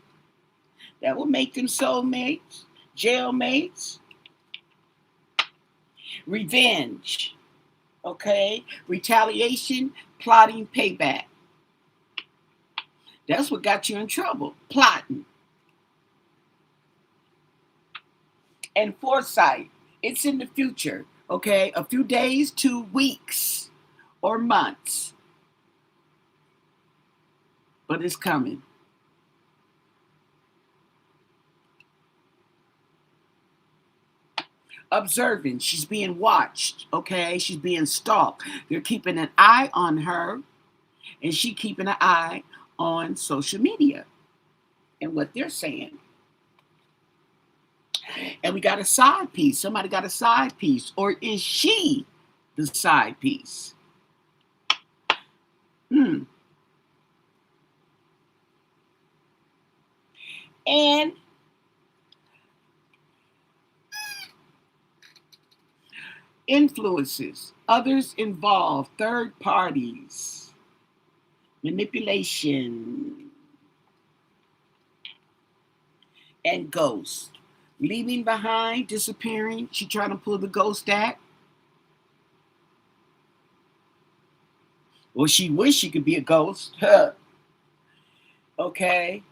That will make them soulmates. Jailmates. Revenge. Okay. Retaliation. Plotting payback. That's what got you in trouble. Plotting. And foresight. It's in the future. Okay. A few days to weeks or months. But it's coming. Observing. She's being watched. Okay. She's being stalked. They're keeping an eye on her. And she keeping an eye on social media and what they're saying. And we got a side piece. Somebody got a side piece. Or is she the side piece? And influences. Others involved. Third parties. Manipulation. And ghosts. Leaving behind, disappearing. She trying to pull the ghost act. Well, she wish she could be a ghost. Okay.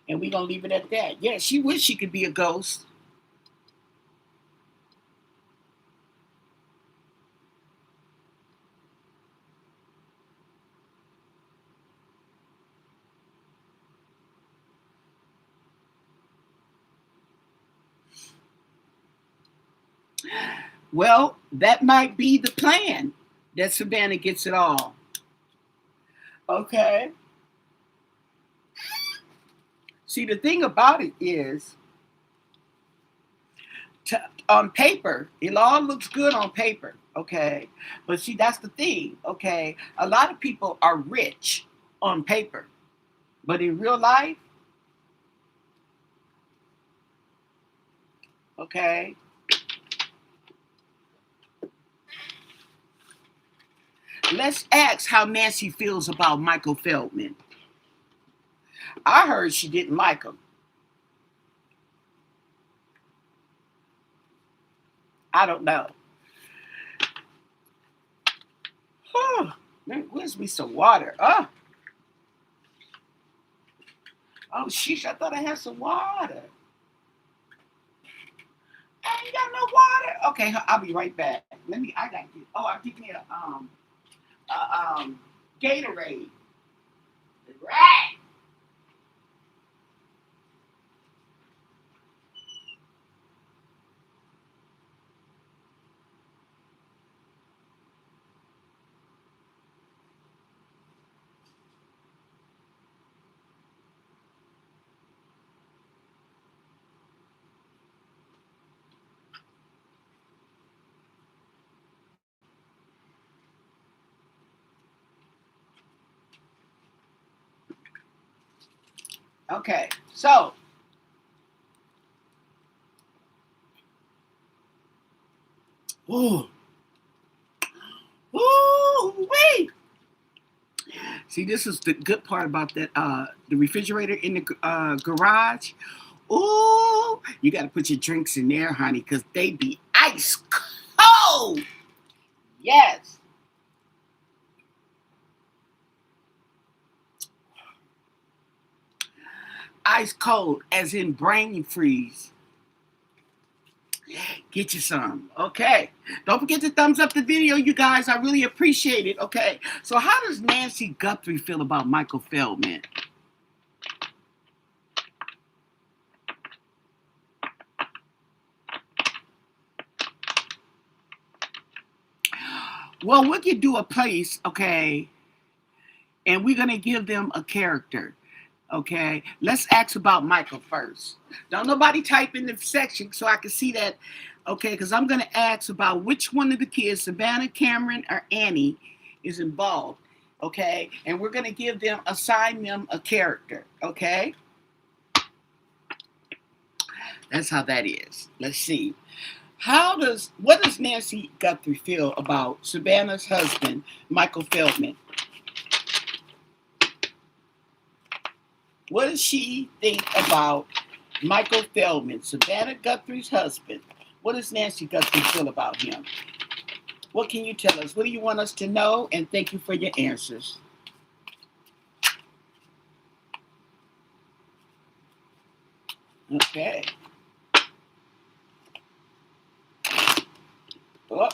And we're going to leave it at that. Yeah, she wish she could be a ghost. Well, that might be the plan, that Savannah gets it all. Okay. See, the thing about it is, on paper, it all looks good on paper. Okay. But see, that's the thing. Okay. A lot of people are rich on paper, but in real life, okay. Let's ask how Nancy feels about Michael Feldman. I heard she didn't like him. I don't know. Where's me some water? Oh, sheesh, I thought I had some water. I ain't got no water. Okay, I'll be right back. I got to get, I'll give me a Gatorade. Right. Okay, so ooh, wait. See, this is the good part about that. The refrigerator in the garage. Ooh, you got to put your drinks in there, honey, because they be ice cold. Yes. Ice cold, as in brain freeze. Get you some. Okay. Don't forget to thumbs up the video, you guys. I really appreciate it. Okay. So how does Nancy Guthrie feel about Michael Feldman? Well, we could do a place, okay, and we're going to give them a character. Okay, let's ask about Michael first. Don't nobody type in the section so I can see that. Okay, because I'm going to ask about which one of the kids, Savannah, Cameron, or Annie, is involved. Okay, and we're going to give them, assign them a character. Okay, that's how that is. Let's see. What does Nancy Guthrie feel about Savannah's husband, Michael Feldman? What does she think about Michael Feldman, Savannah Guthrie's husband? What does Nancy Guthrie feel about him? What can you tell us? What do you want us to know? And thank you for your answers. Okay. Oh.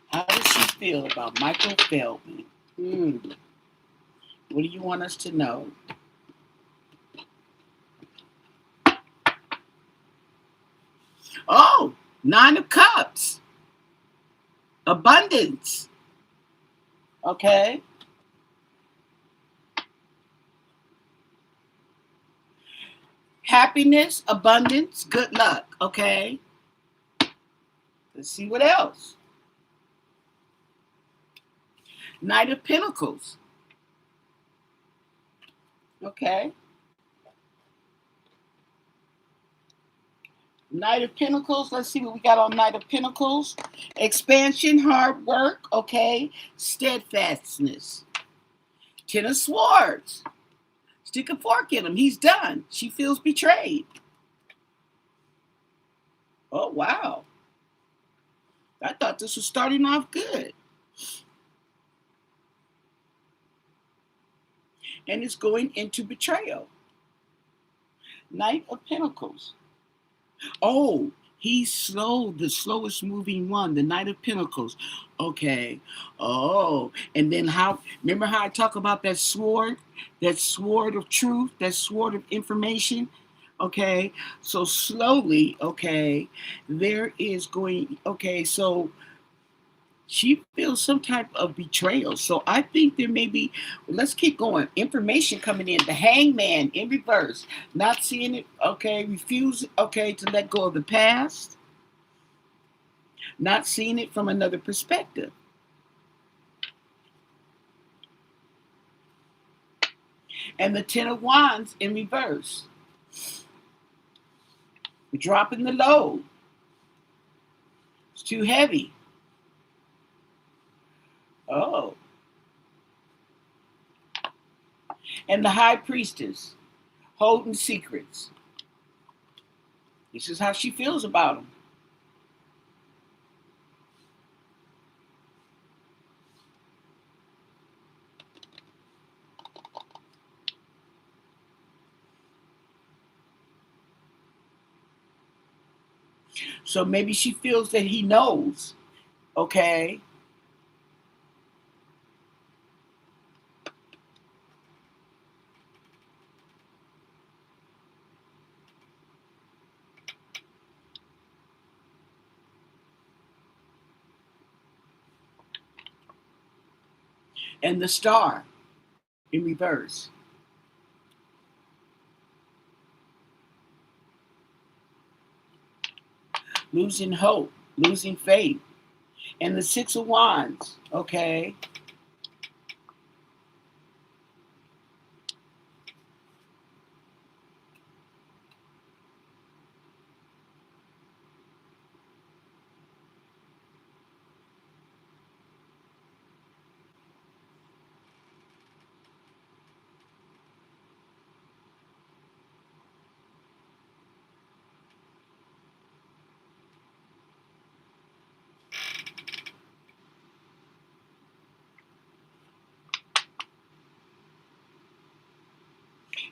How does she feel about Michael Feldman? What do you want us to know? Oh, 9 of Cups. Abundance. Okay. Happiness, abundance, good luck. Okay. Let's see what else. Knight of Pentacles. Okay. Knight of Pentacles. Let's see what we got on Knight of Pentacles. Expansion, hard work. Okay. Steadfastness. 10 of Swords. Stick a fork in him. He's done. She feels betrayed. Oh, wow. I thought this was starting off good. And it's going into betrayal. Knight of Pentacles. Oh, he's slow, the slowest moving one, the Knight of Pentacles. Okay. Oh, and then remember how I talk about that sword of truth, that sword of information? Okay. So slowly, okay, there is going, okay, so she feels some type of betrayal. So I think there may be, let's keep going. Information coming in. The Hangman in reverse. Not seeing it, okay. Refuse, okay, to let go of the past. Not seeing it from another perspective. And the 10 of Wands in reverse. Dropping the load. It's too heavy. Oh. And the High Priestess. Holding secrets. This is how she feels about him. So maybe she feels that he knows, okay? And the Star in reverse. Losing hope, losing faith. And the 6 of Wands, okay?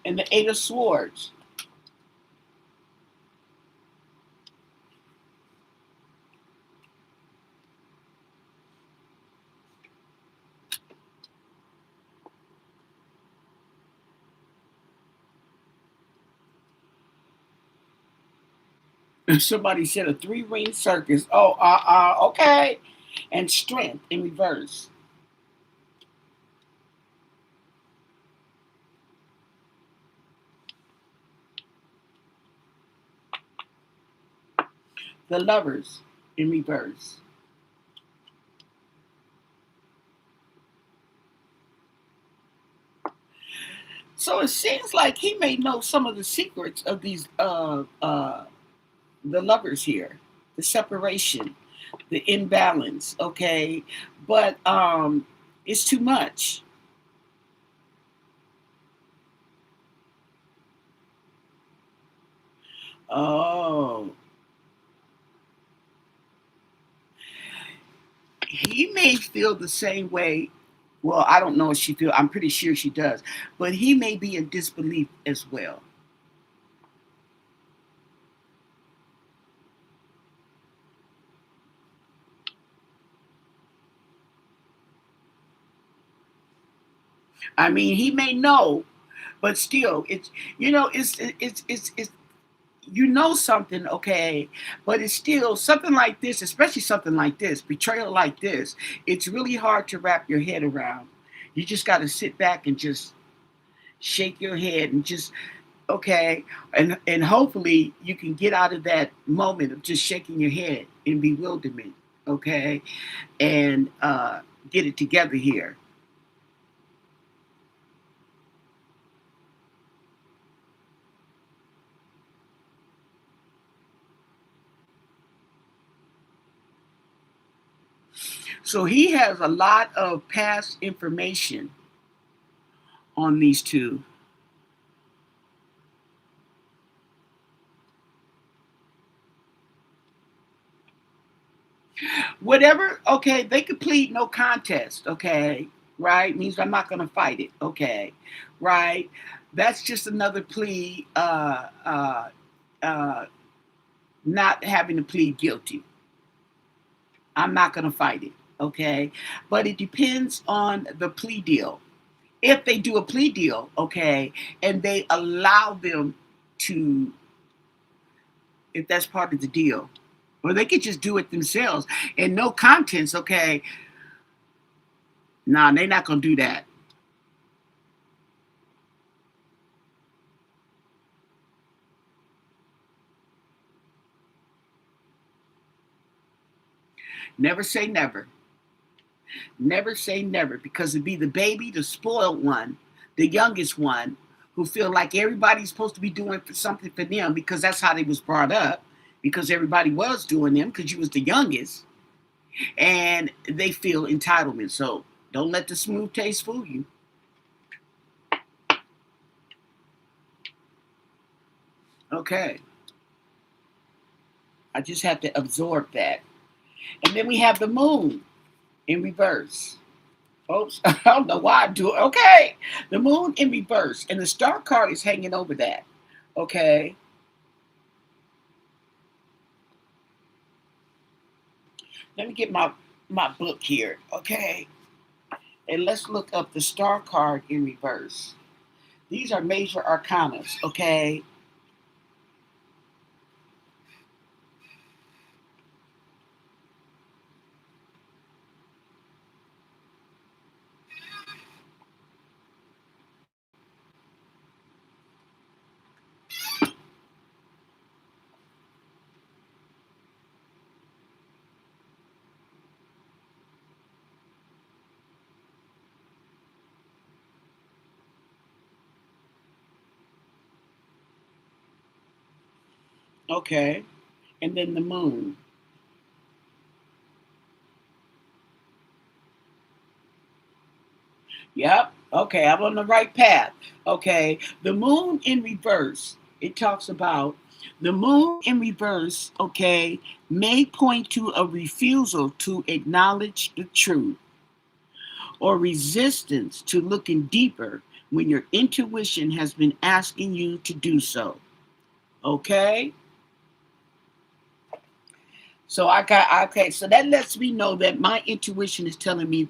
And the Eight of Swords. Somebody said a three-ring circus. Oh, okay. And Strength in reverse. The Lovers in reverse. So it seems like he may know some of the secrets of these the lovers here, the separation, the imbalance, okay? But it's too much. Oh, he may feel the same way. Well, I don't know if she feel. I'm pretty sure she does, but he may be in disbelief as well. I mean, he may know, but still, it's it's you know something, okay, but it's still something like this, especially something like this, betrayal like this. It's really hard to wrap your head around. You just got to sit back and just shake your head and just okay, and hopefully you can get out of that moment of just shaking your head in bewilderment, okay, and get it together here. So he has a lot of past information on these two. Whatever, okay, they could plead no contest, okay, right? Means I'm not gonna fight it, okay, right? That's just another plea, uh, not having to plead guilty. I'm not gonna fight it, okay? But it depends on the plea deal. If they do a plea deal, okay, and they allow them to, if that's part of the deal, or they could just do it themselves and no contents, okay. Nah, they're not gonna do that. Never say never. Never say never because it'd be the baby, the spoiled one, the youngest one, who feel like everybody's supposed to be doing something for them because that's how they was brought up, because everybody was doing them because you was the youngest, and they feel entitlement. So don't let the smooth taste fool you. Okay, I just have to absorb that. And then we have the moon in reverse. Oops, I don't know why I'm doing. Okay, the moon in reverse, and the star card is hanging over that. Okay, let me get my book here. Okay, and let's look up the star card in reverse. These are major arcanas. Okay, okay, and then the moon. Yep. Okay, I'm on the right path. Okay, the moon in reverse. It talks about the moon in reverse. Okay, may point to a refusal to acknowledge the truth or resistance to looking deeper when your intuition has been asking you to do so. Okay? So so that lets me know that my intuition is telling me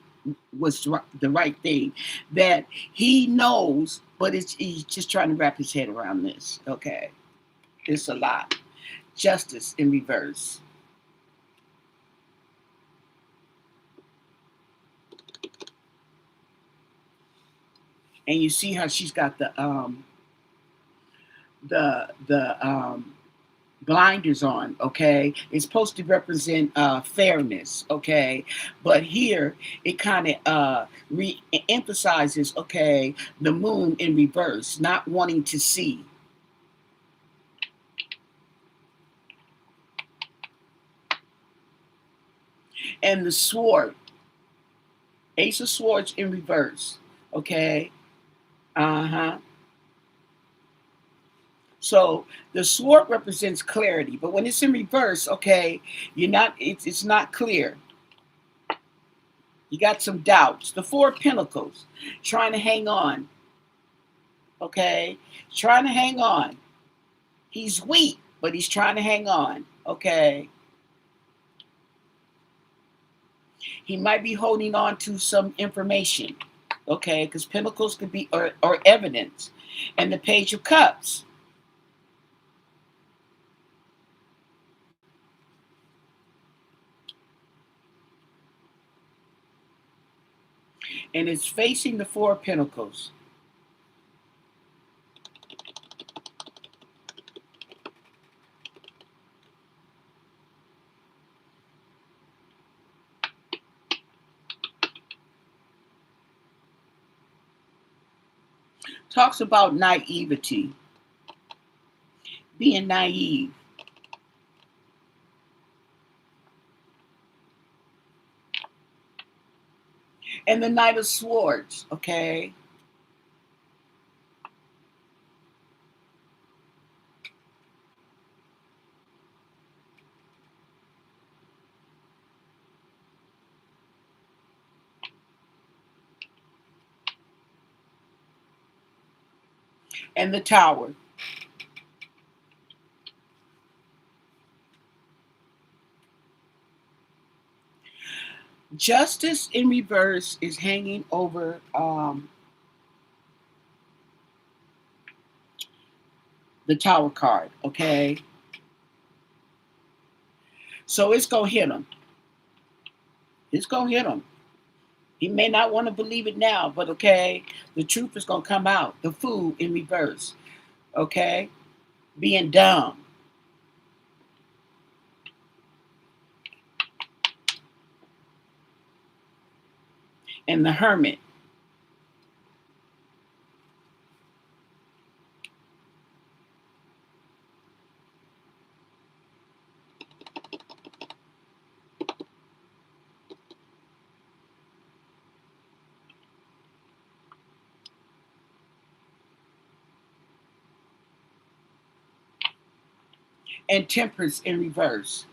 what's the right thing. That he knows, but he's just trying to wrap his head around this. Okay. It's a lot. Justice in reverse. And you see how she's got the blinders on. Okay, it's supposed to represent fairness. Okay, but here it kind of emphasizes, okay, the moon in reverse, not wanting to see. And the sword, ace of swords in reverse. Okay. Uh-huh. So the sword represents clarity, but when it's in reverse, okay, it's not clear. You got some doubts. The Four of Pentacles, trying to hang on. Okay? Trying to hang on. He's weak, but he's trying to hang on. Okay? He might be holding on to some information. Okay? Because Pentacles could be, or evidence. And the Page of Cups. And it's facing the Four of Pentacles. Talks about naivety, being naive. And the Knight of Swords, okay? And the Tower. Justice in reverse is hanging over the Tower card, okay? So it's going to hit him. It's going to hit him. He may not want to believe it now, but okay, the truth is going to come out. The Fool in reverse, okay? Being dumb. And the Hermit. And Temperance in reverse.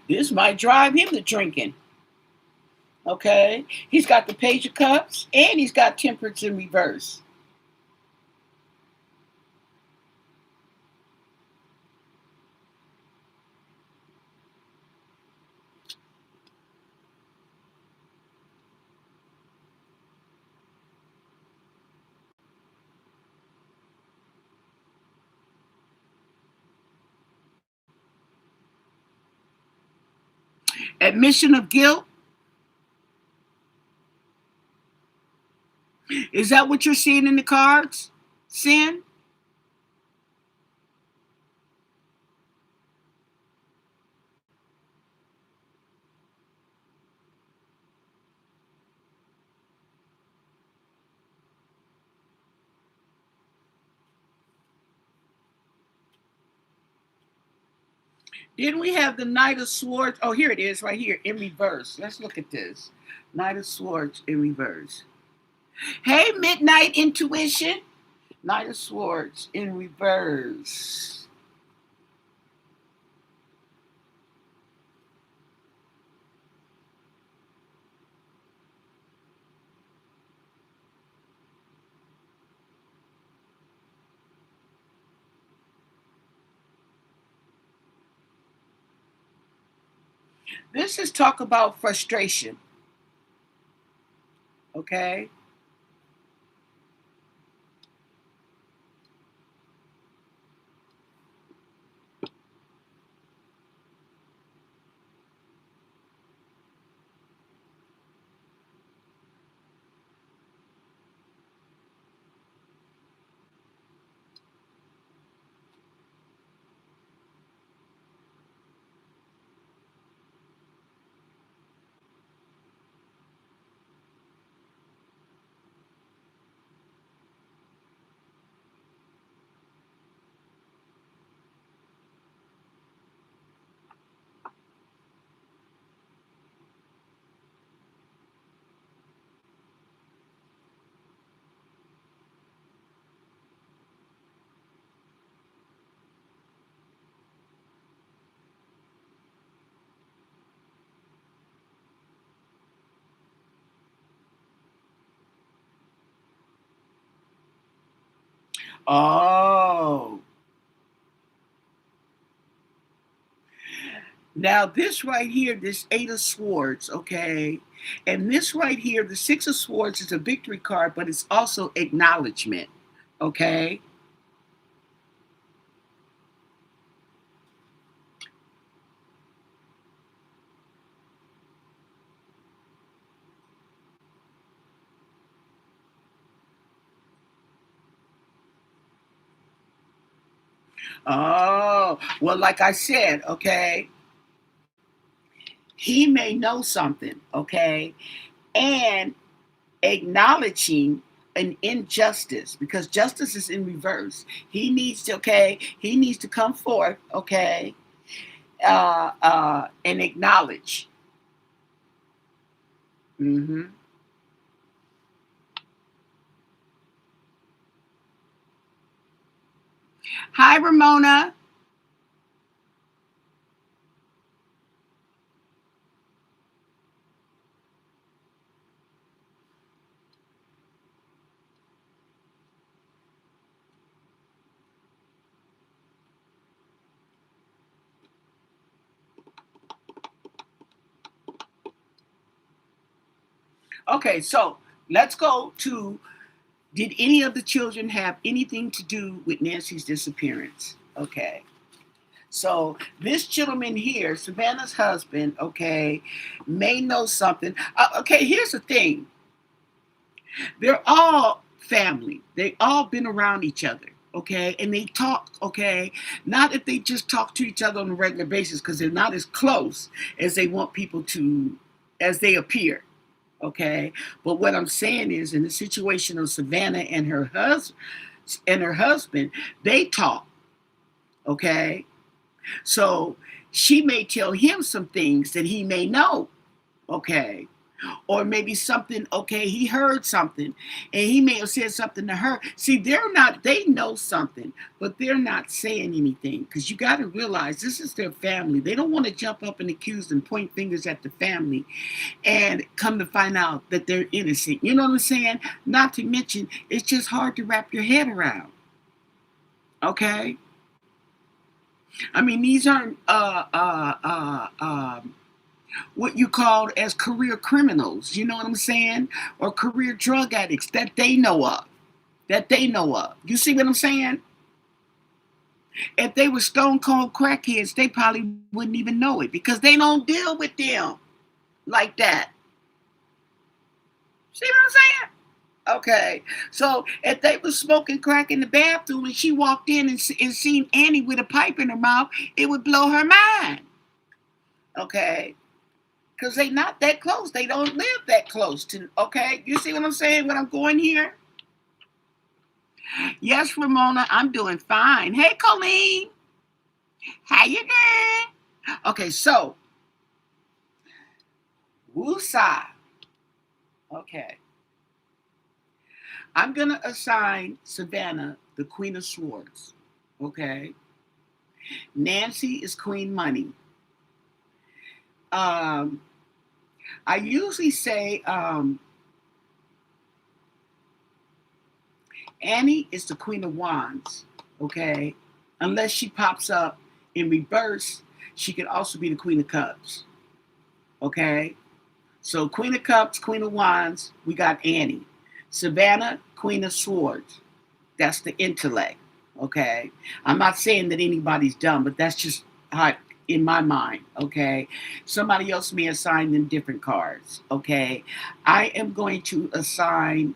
This might drive him to drinking. Okay? He's got the Page of Cups and he's got Temperance in reverse. Admission of guilt. Is that what you're seeing in the cards? Sin? Didn't we have the Knight of Swords? Oh, here it is, right here, in reverse. Let's look at this. Knight of Swords in reverse. Hey, Midnight Intuition. Knight of Swords in reverse. This is talk about frustration, okay? Oh. Now this right here, this Eight of Swords, okay? And this right here, the Six of Swords is a victory card, but it's also acknowledgement, okay? Oh, well, like I said, okay, he may know something, okay? And acknowledging an injustice because justice is in reverse. He needs to come forth, okay, and acknowledge. Hmm. Hi, Ramona. Okay, so let's go to, did any of the children have anything to do with Nancy's disappearance? Okay. So this gentleman here, Savannah's husband, okay, may know something. Okay, here's the thing. They're all family. They all been around each other, okay, and they talk, okay. Not if they just talk to each other on a regular basis because they're not as close as they want people to, as they appear, okay. But what I'm saying is, in the situation of Savannah and her husband, they talk, okay. So she may tell him some things that he may know, okay. Or maybe something, okay, he heard something and he may have said something to her. See, they know something, but they're not saying anything because you got to realize this is their family. They don't want to jump up and accuse and point fingers at the family and come to find out that they're innocent. You know what I'm saying? Not to mention, it's just hard to wrap your head around, okay? I mean, these aren't what you call as career criminals, you know what I'm saying? Or career drug addicts that they know of. That they know of. You see what I'm saying? If they were stone cold crackheads, they probably wouldn't even know it because they don't deal with them like that. See what I'm saying? Okay, so if they were smoking crack in the bathroom and she walked in and seen Annie with a pipe in her mouth, it would blow her mind. Okay, because they not that close. They don't live that close to. Okay, you see what I'm saying? When I'm going here. Yes, Ramona, I'm doing fine. Hey, Colleen, how you doing? Okay, so woosah. Okay, I'm gonna assign Savannah the Queen of Swords. Okay, Nancy is Queen Money. Um, I usually say Annie is the Queen of Wands. Okay, unless she pops up in reverse, she could also be the Queen of Cups. Okay? So Queen of Cups, Queen of Wands, we got Annie. Savannah, Queen of Swords. That's the intellect. Okay? I'm not saying that anybody's dumb, but that's just how in my mind. Okay? Somebody else may assign them different cards. Okay? I am going to assign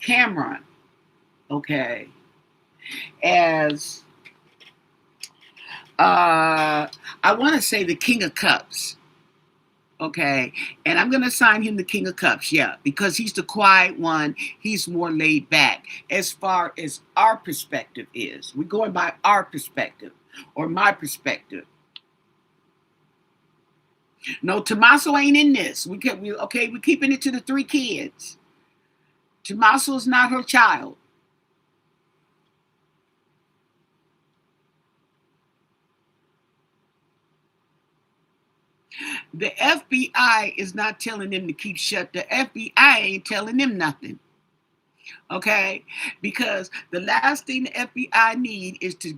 Cameron, okay, as I want to say the King of Cups. Okay, and I'm gonna assign him the King of Cups, yeah, because he's the quiet one. He's more laid back as far as our perspective is. We're going by our perspective or my perspective. No, Tommaso ain't in this. We're keeping it to the three kids. Tommaso is not her child. The FBI is not telling them to keep shut. The FBI ain't telling them nothing. Okay, because the last thing the FBI need is to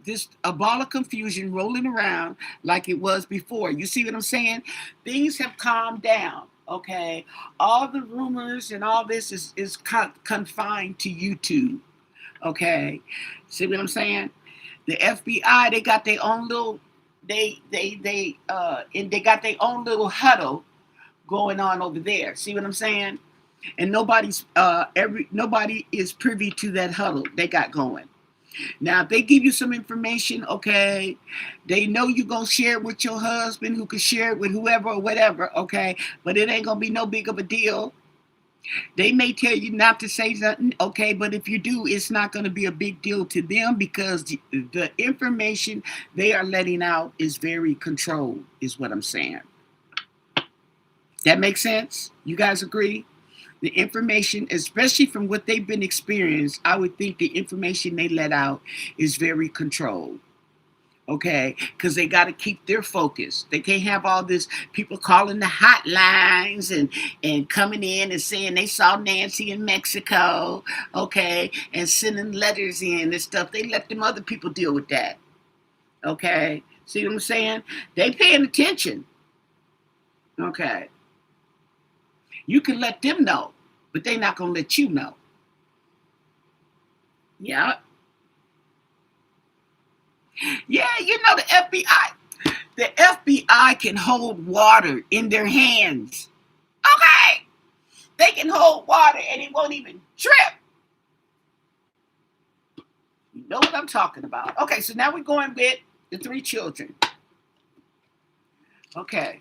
this a ball of confusion rolling around like it was before. You see what I'm saying? Things have calmed down. Okay, all the rumors and all this is confined to YouTube. Okay, see what I'm saying? The FBI, they got their own little and they got their own little huddle going on over there. See what I'm saying? And nobody is privy to that huddle they got going. Now, if they give you some information, okay, they know you're gonna share it with your husband, who can share it with whoever or whatever, okay, but it ain't gonna be no big of a deal. They may tell you not to say something, okay, but if you do, it's not going to be a big deal to them because the information they are letting out is very controlled, is what I'm saying. That makes sense? You guys agree? The information, especially from what they've been experienced, I would think the information they let out is very controlled. Okay, because they got to keep their focus. They can't have all this people calling the hotlines and coming in and saying they saw Nancy in Mexico, okay, and sending letters in and stuff. They let them other people deal with that. Okay, see what I'm saying? They paying attention. Okay, you can let them know, but they're not gonna let you know. Yeah, yeah, you know the FBI. The FBI can hold water in their hands. Okay, they can hold water and it won't even drip. You know what I'm talking about. Okay, so now we're going with the three children. Okay.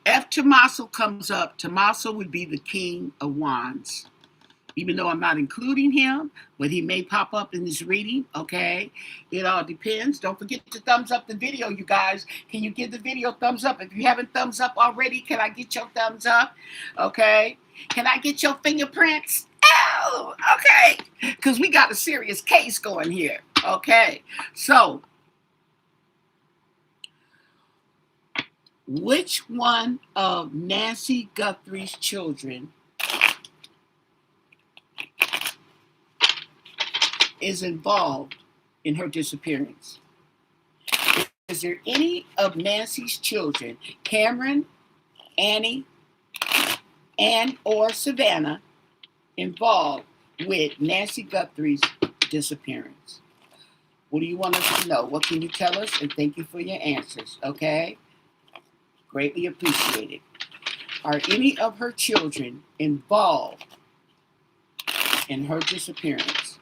If Tommaso comes up, Tommaso would be the King of Wands. Even though I'm not including him, but he may pop up in this reading, okay? It all depends. Don't forget to thumbs up the video, you guys. Can you give the video thumbs up? If you haven't thumbs up already, can I get your thumbs up? Okay? Can I get your fingerprints? Oh, okay. Because we got a serious case going here. Okay. So, which one of Nancy Guthrie's children is involved in her disappearance? Is there any of Nancy's children, Cameron, Annie, and or Savannah, involved with Nancy Guthrie's disappearance? What do you want us to know? What can you tell us? And thank you for your answers, okay? Greatly appreciated. Are any of her children involved in her disappearance?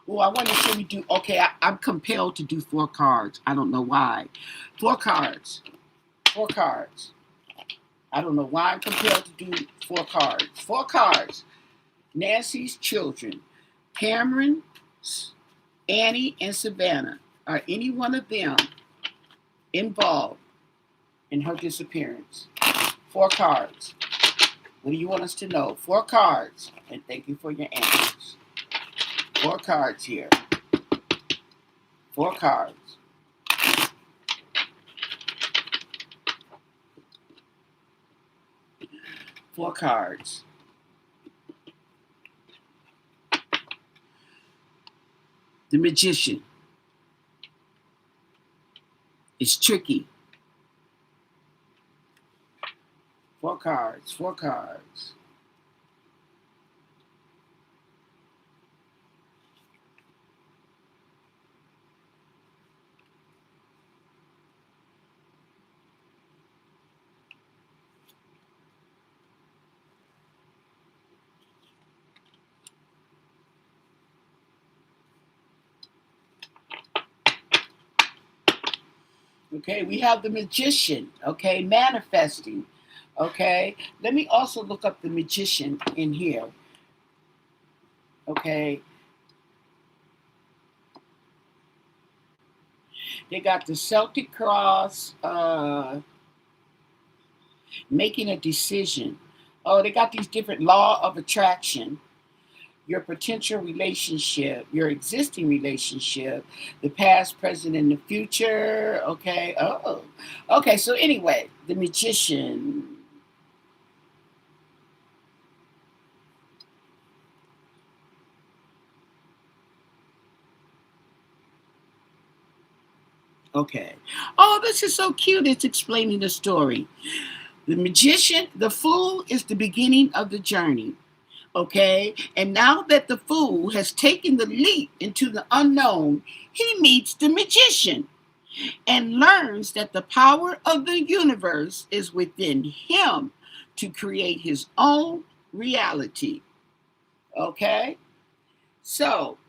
Oh, I want to show you do. Okay, I'm compelled to do 4 cards. I don't know why. 4 cards. 4 cards. I don't know why I'm compelled to do 4 cards. 4 cards. Nancy's children. Cameron, Annie, and Savannah. Are any one of them involved in her disappearance? 4 cards. What do you want us to know? 4 cards. And thank you for your answers. 4 cards here. 4 cards. 4 cards. The Magician. It's tricky. 4 cards, 4 cards. Okay, we have the Magician, okay, manifesting, okay. Let me also look up the Magician in here, okay. They got the Celtic cross, making a decision. Oh, they got these different law of attraction. Your potential relationship, your existing relationship, the past, present, and the future. Okay. Oh, okay. So anyway, the Magician. Okay. Oh, this is so cute. It's explaining the story. The Magician, the Fool is the beginning of the journey. Okay. And now that the Fool has taken the leap into the unknown, he meets the Magician and learns that the power of the universe is within him to create his own reality. Okay? So,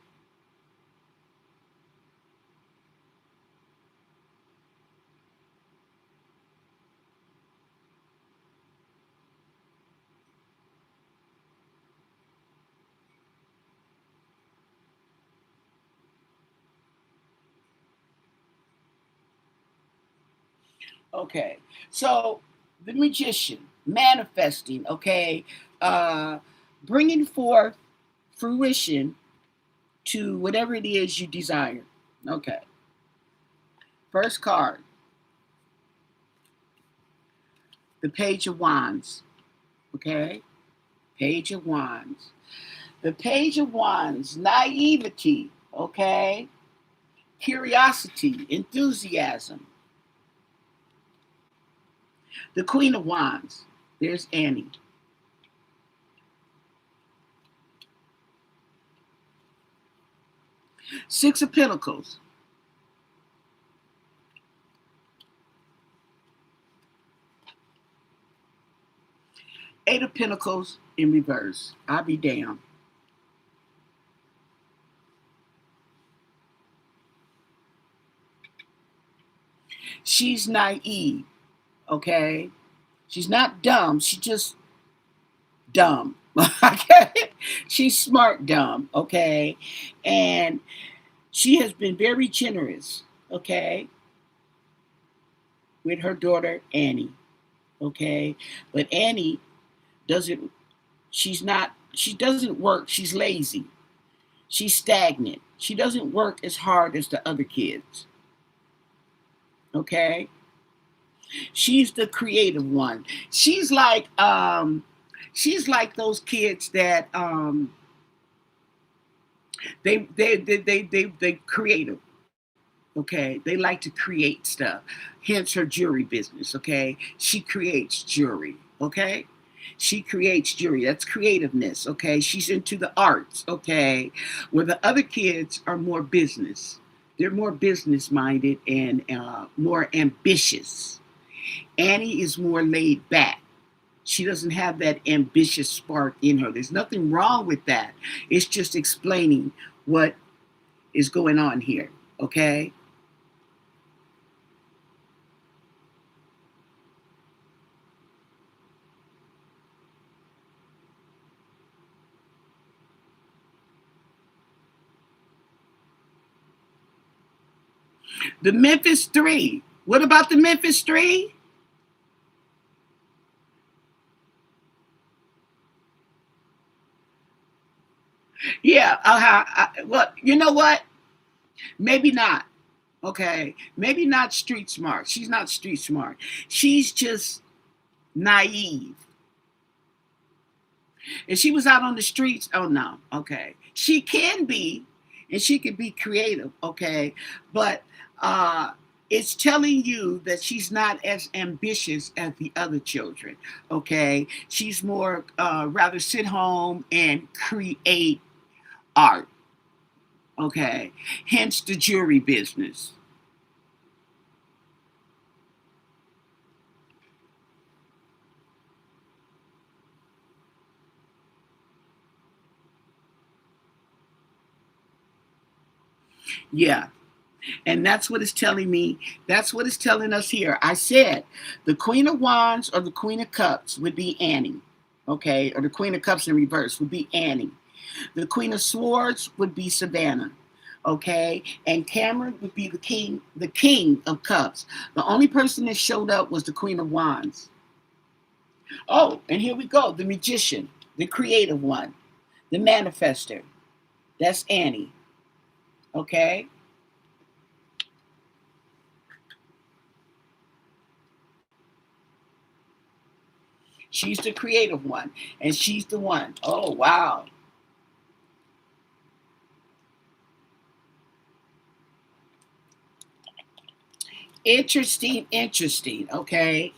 okay. So, the Magician manifesting, okay, uh, bringing forth fruition to whatever it is you desire. Okay. First card, the Page of Wands. Okay? Page of Wands. The Page of Wands, naivety, okay? Curiosity, enthusiasm. The Queen of Wands, there's Annie. Six of Pentacles. Eight of Pentacles in reverse. I'll be damned. She's naive, okay? She's not dumb. She's just dumb. Okay? She's smart dumb, okay? And she has been very generous, okay, with her daughter Annie, okay? But Annie doesn't, she doesn't work. She's lazy. She's stagnant. She doesn't work as hard as the other kids, okay? She's the creative one. She's like those kids that they creative. Okay, they like to create stuff. Hence her jewelry business. Okay, she creates jewelry. Okay, she creates jewelry. That's creativeness. Okay, she's into the arts. Okay, where the other kids are more business. They're more business minded and more ambitious. Annie is more laid back. She doesn't have that ambitious spark in her. There's nothing wrong with that. It's just explaining what is going on here. Okay. The Memphis Three. What about the Memphis Three? Yeah. Well, you know what? Maybe not. Okay. Maybe not street smart. She's not street smart. She's just naive. If she was out on the streets, oh no, okay. She can be, and she can be creative, okay. But it's telling you that she's not as ambitious as the other children, okay. She's more rather sit home and create art, okay. Hence the jewelry business. Yeah. And that's what it's telling me. That's what it's telling us here. I said the Queen of Wands or the Queen of Cups would be Annie. Okay. Or the Queen of Cups in reverse would be Annie. The Queen of Swords would be Savannah. Okay. And Cameron would be the King of Cups. The only person that showed up was the Queen of Wands. Oh, and here we go. The Magician, the creative one, the manifester. That's Annie. Okay. She's the creative one, and she's the one. Oh, wow. Interesting, interesting. Okay.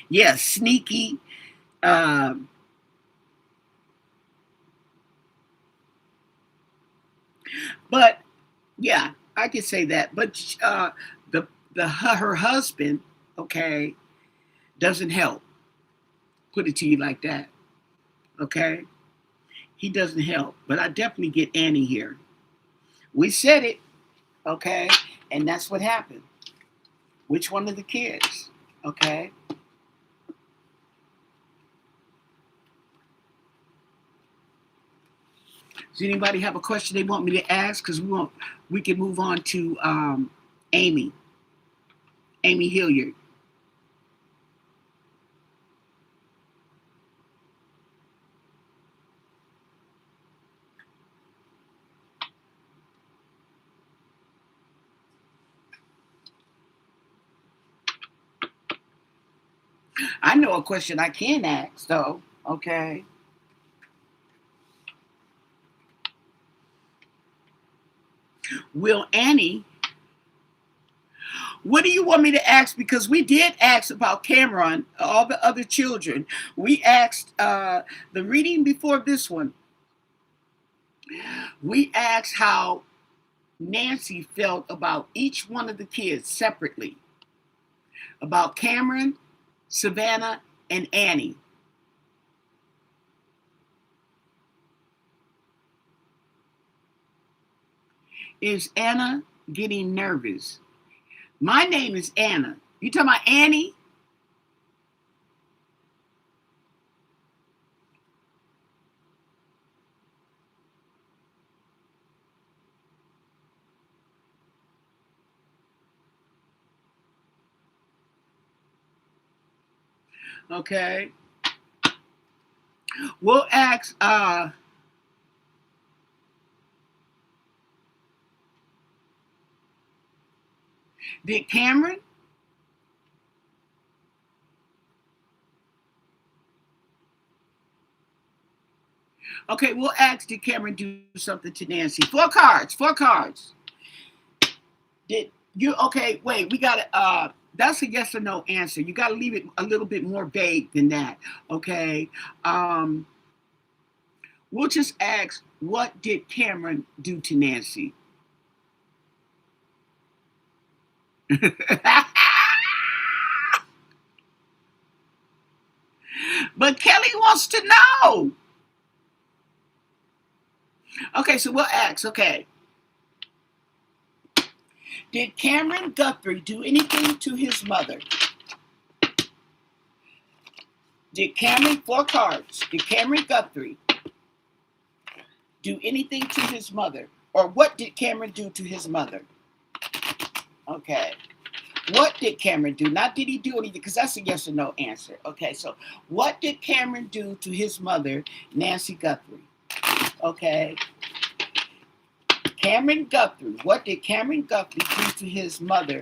Yes, sneaky. Um, but yeah, I could say that. But her husband, okay, doesn't help. Put it to you like that. Okay, he doesn't help. But I definitely get Annie here. We said it. Okay, and that's what happened. Which one of the kids? Okay. Does anybody have a question they want me to ask? Because we can move on to Amy, Amy Hillyard. I know a question I can ask though. Okay. Will Annie, what do you want me to ask? Because we did ask about Cameron, all the other children. We asked the reading before this one. We asked how Nancy felt about each one of the kids separately. About Cameron, Savannah, and Annie. Is Anna getting nervous? My name is Anna. You talking about Annie? Okay. We'll ask did Cameron? Okay, we'll ask did Cameron do something to Nancy? Four cards, four cards. Did you okay, wait, we gotta that's a yes or no answer. You gotta leave it a little bit more vague than that. Okay. We'll just ask what did Cameron do to Nancy? But Kelly wants to know. Okay, so we'll ask, okay. Did Cameron Guthrie do anything to his mother? Did Cameron, four cards, did Cameron Guthrie do anything to his mother? Or what did Cameron do to his mother? Okay. What did Cameron do? Not did he do anything, because that's a yes or no answer. Okay, so what did Cameron do to his mother, Nancy Guthrie? Okay. Cameron Guthrie. What did Cameron Guthrie do to his mother,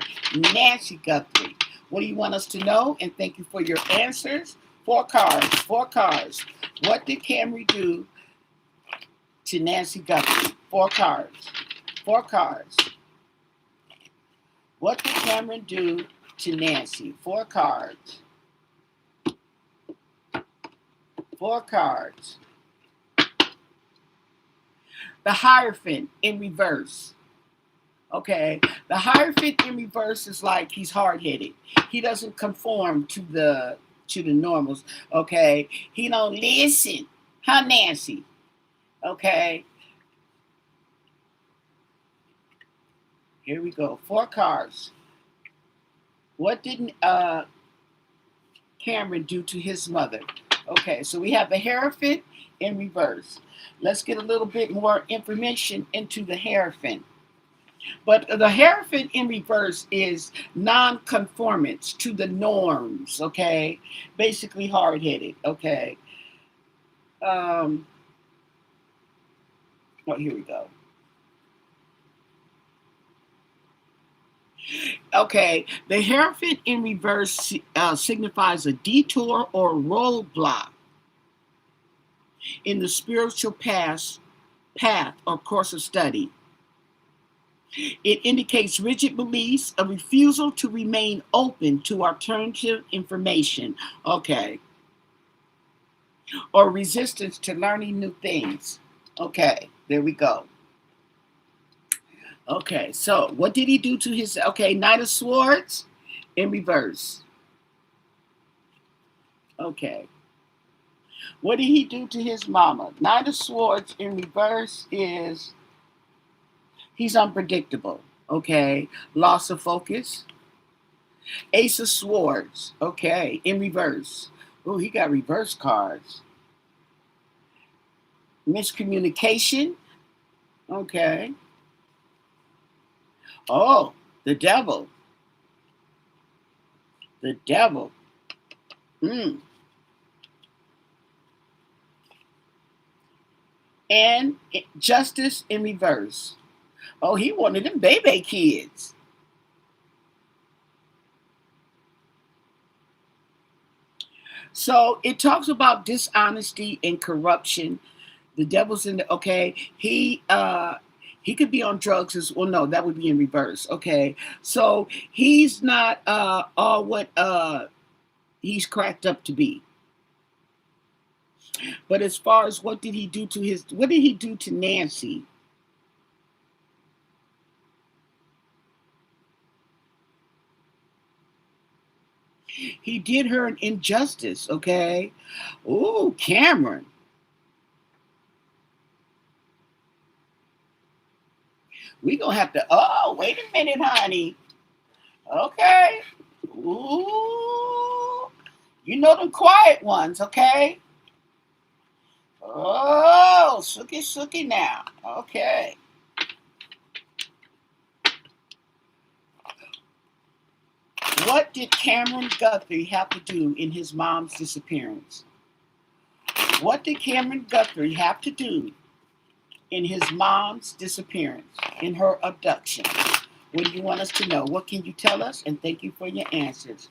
Nancy Guthrie? What do you want us to know? And thank you for your answers. 4 cards. 4 cards. What did Camry do to Nancy Guthrie? 4 cards. 4 cards. What did Cameron do to Nancy? 4 cards. 4 cards. The Hierophant in reverse. Okay, the Hierophant in reverse is like he's hard-headed. He doesn't conform to the normals. Okay, he don't listen. Huh, Nancy? Okay. Here we go. 4 cards. What did Cameron do to his mother? Okay, so we have the Hierophant in reverse. Let's get a little bit more information into the Hierophant. But the Hierophant in reverse is non-conformance to the norms, okay? Basically hard-headed, okay? Oh, here we go. Okay, the Hierophant in reverse signifies a detour or roadblock in the spiritual path or course of study. It indicates rigid beliefs, a refusal to remain open to alternative information, okay, or resistance to learning new things. Okay, there we go. Okay, so what did he do to his, okay, Knight of Swords in reverse. Okay. What did he do to his mama? Knight of Swords in reverse is he's unpredictable, okay? Loss of focus. Ace of Swords, okay, in reverse. Oh, he got reverse cards. Miscommunication, okay. Oh, the Devil. The Devil. And Justice in reverse. Oh, he wanted them baby kids. So it talks about dishonesty and corruption. The devil's in the, okay, he could be on drugs as well. No, that would be in reverse. Okay, so he's not all what he's cracked up to be. But as far as what did he do to Nancy? He did her an injustice, okay? Ooh, Cameron. We gonna have to, oh, wait a minute, honey. Okay. Ooh. You know them quiet ones, okay? Oh, sookie now. Okay. What did Cameron Guthrie have to do in his mom's disappearance? What did Cameron Guthrie have to do in his mom's disappearance, in her abduction? What do you want us to know? What can you tell us? And thank you for your answers.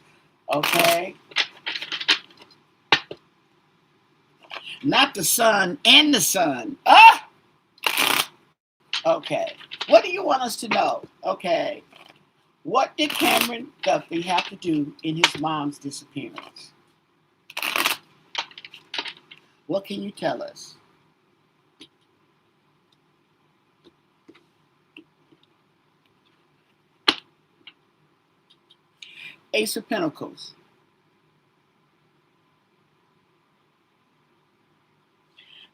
Okay. Not the sun and the sun. Ah! Okay. What do you want us to know? Okay. What did Cameron Guthrie have to do in his mom's disappearance? What can you tell us? Ace of Pentacles.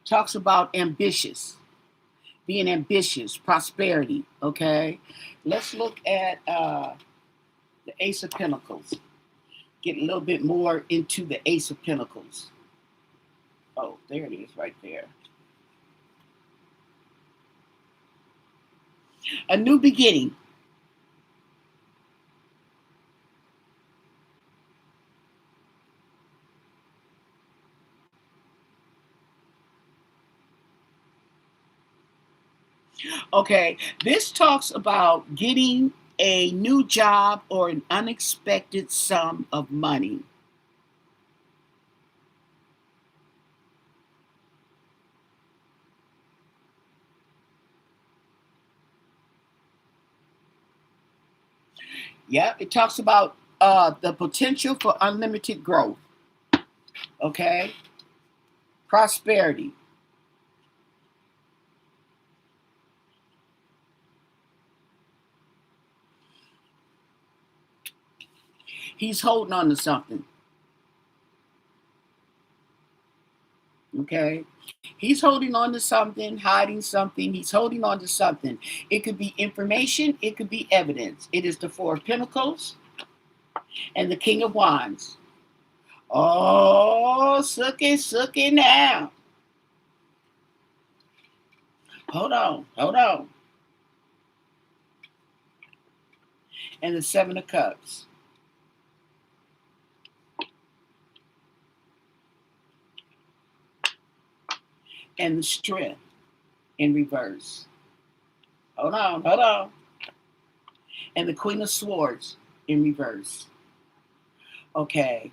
Talks about being ambitious, prosperity, okay? Let's look at the Ace of Pentacles. Get a little bit more into the Ace of Pentacles. Oh, there it is right there. A new beginning. Okay, this talks about getting a new job or an unexpected sum of money. Yep, it talks about the potential for unlimited growth. Okay, prosperity. He's holding on to something. Okay, he's holding on to something, hiding something. He's holding on to something. It could be information, it could be evidence. It is the Four of Pentacles and the King of Wands. Oh, sookie, sookie now. Hold on, hold on. And the Seven of Cups. And the Strength in reverse. Hold on, hold on. And the Queen of Swords in reverse. Okay.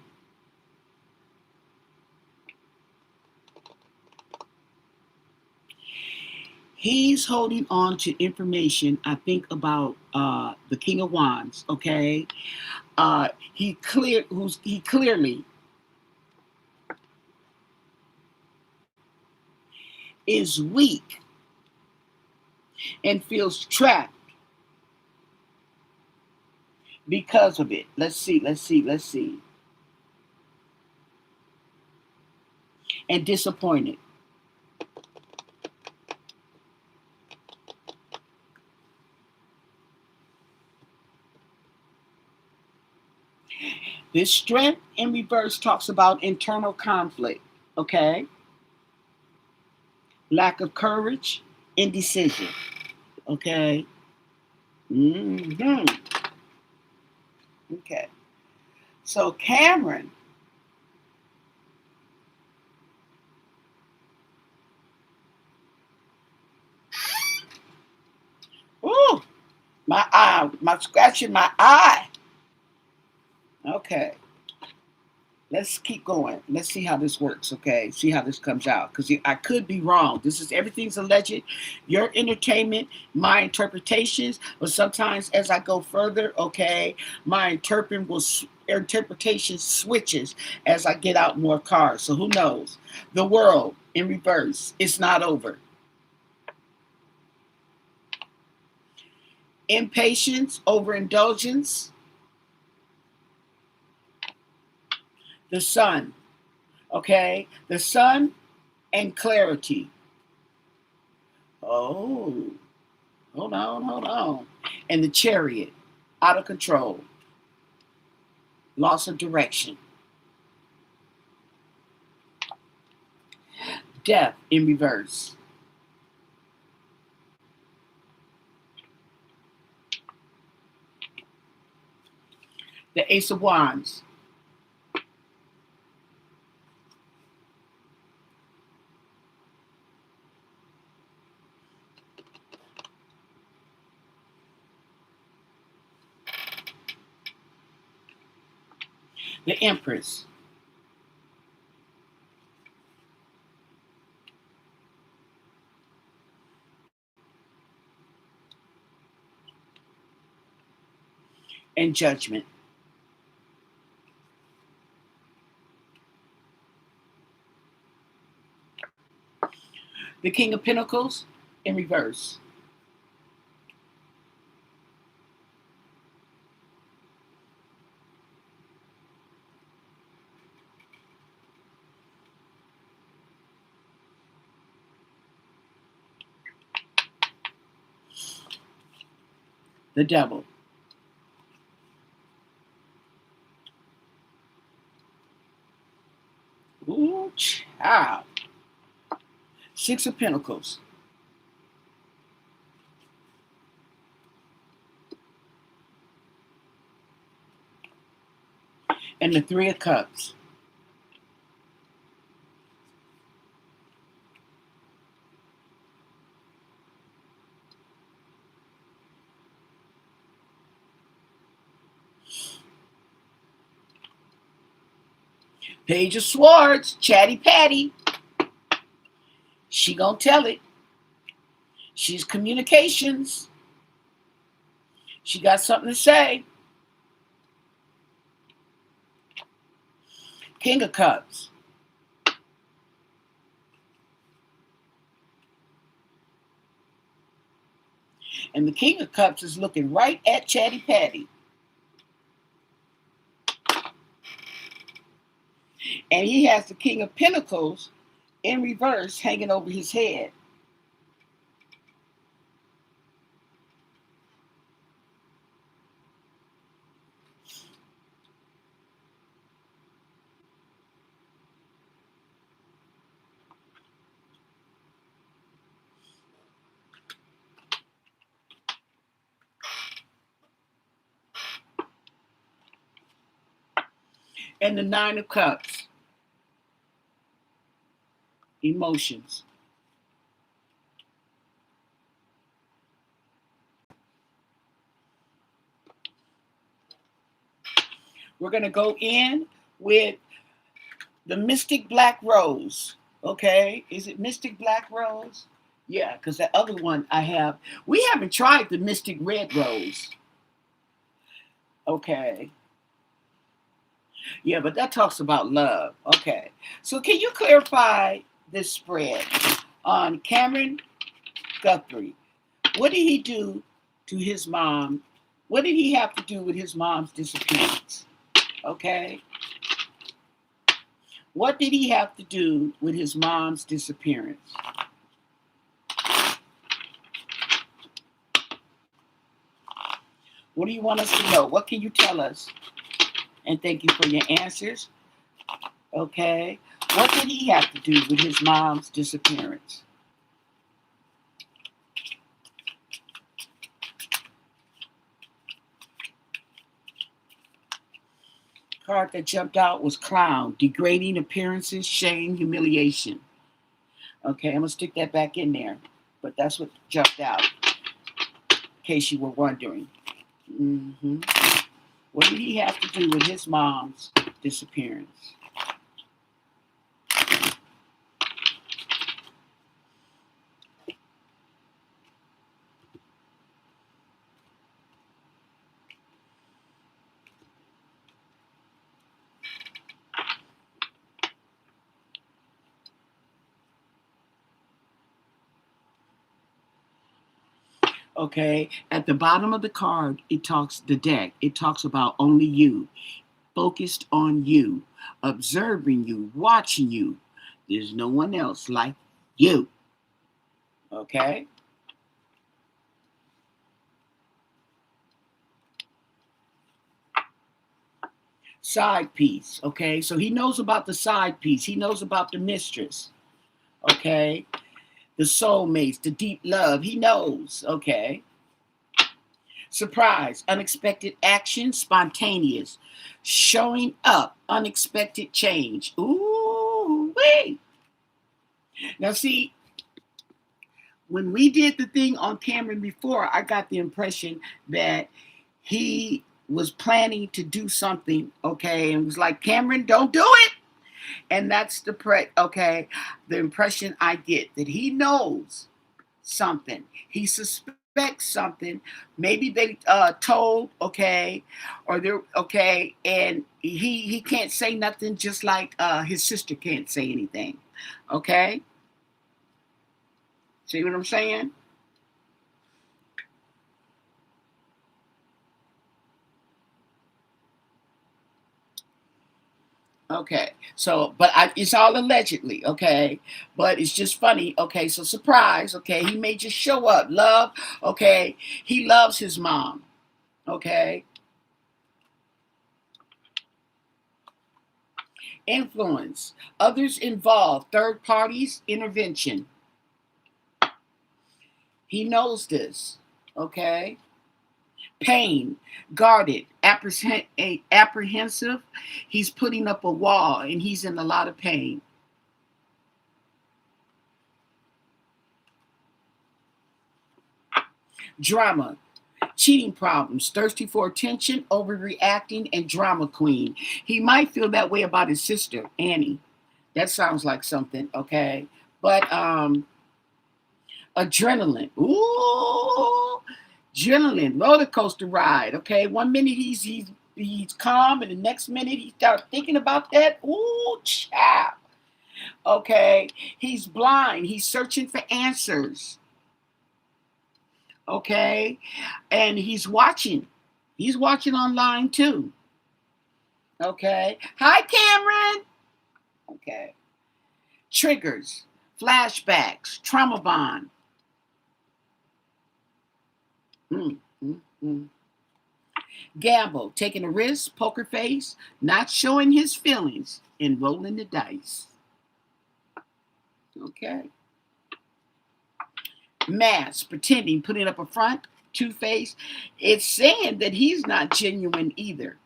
He's holding on to information, I think, about the King of Wands, okay? He clearly is weak and feels trapped because of it. Let's see. And disappointed. This Strength in reverse talks about internal conflict, okay? Lack of courage, indecision, okay? Mm-hmm. Okay. So Cameron, ooh, my scratching my eye. Okay. Let's keep going. Let's see how this works, okay? See how this comes out. Because I could be wrong. This is everything's alleged. Your entertainment, my interpretations. But sometimes as I go further, okay, my interpretation switches as I get out more cards. So who knows? The World in reverse. It's not over. Impatience, overindulgence. The Sun. Okay? The Sun and clarity. Oh, hold on. And the Chariot, out of control, loss of direction, death in reverse, the Ace of Wands, the Empress, and Judgment. The King of Pentacles in reverse. The Devil. Ooh, child. Six of Pentacles. And the Three of Cups. Page of Swords, Chatty Patty. She gonna tell it. She's communications. She got something to say. King of Cups. And the King of Cups is looking right at Chatty Patty. And he has the King of Pentacles in reverse hanging over his head. And the Nine of Cups. Emotions. We're going to go in with the Mystic Black Rose. Okay. Is it Mystic Black Rose? Yeah, because that other one I have. We haven't tried the Mystic Red Rose. Okay. Yeah, but that talks about love. Okay. So can you clarify this spread on Cameron Guthrie? What did he do to his mom? What did he have to do with his mom's disappearance? Okay. What did he have to do with his mom's disappearance? What do you want us to know? What can you tell us? And thank you for your answers. Okay. What did he have to do with his mom's disappearance? Card that jumped out was Clown. Degrading appearances, shame, humiliation. Okay, I'm going to stick that back in there. But that's what jumped out, in case you were wondering. What did he have to do with his mom's disappearance? Okay, at the bottom of the card, it talks about only you, focused on you, observing you, watching you. There's no one else like you. Okay. Side piece. Okay, so he knows about the side piece. He knows about the mistress. Okay, the soulmates, the deep love. He knows. Okay. Surprise, unexpected action, spontaneous, showing up, unexpected change. Ooh, wait. Now, see, when we did the thing on Cameron before, I got the impression that he was planning to do something, okay, and was like, Cameron, don't do it. And that's the impression I get, that he knows something. He suspects something. Maybe they told, okay, or they're okay, and he can't say nothing, just like his sister can't say anything. Okay? See what I'm saying? Okay, so it's all allegedly, okay, but it's just funny. Okay, so surprise. Okay, he may just show up. Love. Okay, he loves his mom. Okay, influence, others involved, third parties, intervention. He knows this. Okay, pain, guarded, apprehensive. He's putting up a wall, and he's in a lot of pain. Drama, cheating problems, thirsty for attention, overreacting, and drama queen. He might feel that way about his sister, Annie. That sounds like something, okay? But adrenaline. Ooh, adrenaline, roller coaster ride. Okay, 1 minute he's calm, and the next minute he starts thinking about that. Ooh, chap. Okay, he's blind. He's searching for answers. Okay, and he's watching. He's watching online too. Okay. Hi, Cameron. Okay. Triggers, flashbacks, trauma bond. Mm, mm, mm. Gamble, taking a risk, poker face, not showing his feelings, and rolling the dice. Okay. Mask, pretending, putting up a front, two-face. It's saying that he's not genuine either.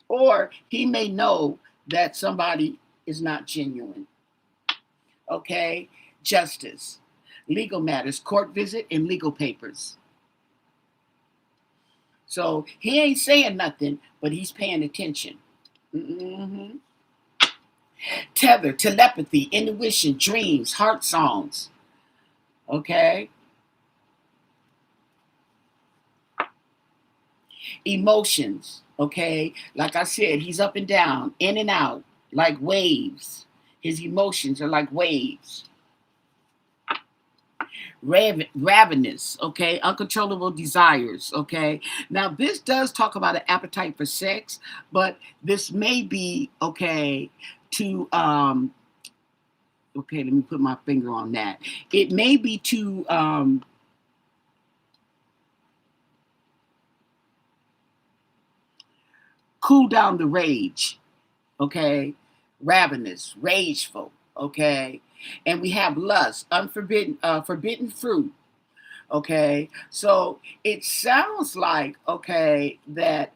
Or he may know that somebody is not genuine. Okay. Justice, legal matters, court visit, and legal papers. So he ain't saying nothing, but he's paying attention. Mm-hmm. Tether, telepathy, intuition, dreams, heart songs. Okay. Emotions. Okay. Like I said, he's up and down, in and out, like waves. His emotions are like waves. Ravenous, okay, uncontrollable desires, okay. Now this does talk about an appetite for sex, but this may be okay to okay, let me put my finger on that. It may be to cool down the rage, okay. Ravenous, rageful, okay. And we have lust, unforbidden, forbidden fruit. Okay, so it sounds like, okay, that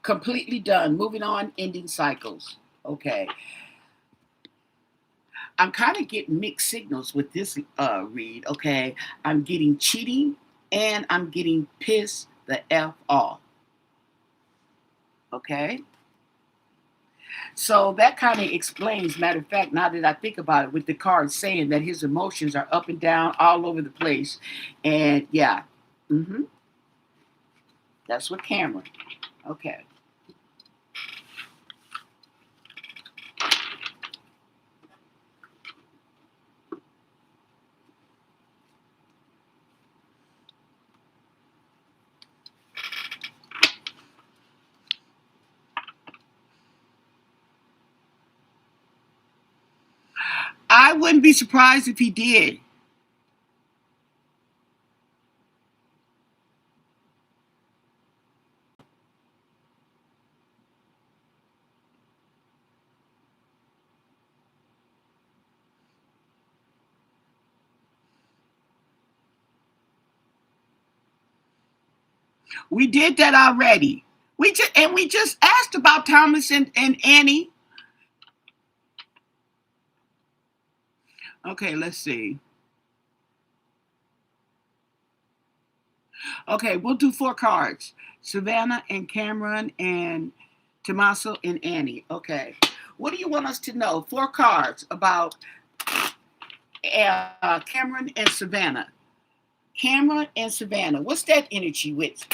completely done, moving on, ending cycles. Okay, I'm kind of getting mixed signals with this read. Okay, I'm getting cheating and I'm getting pissed the F off. Okay. So that kind of explains, matter of fact, now that I think about it, with the card saying that his emotions are up and down all over the place. And yeah, that's what Cameron. Okay. I wouldn't be surprised if he did. We did that already. We just asked about Thomas and Annie. Okay, let's see. Okay, we'll do 4 cards. Savannah and Cameron and Tommaso and Annie. Okay. What do you want us to know? 4 cards about Cameron and Savannah. Cameron and Savannah. What's that energy with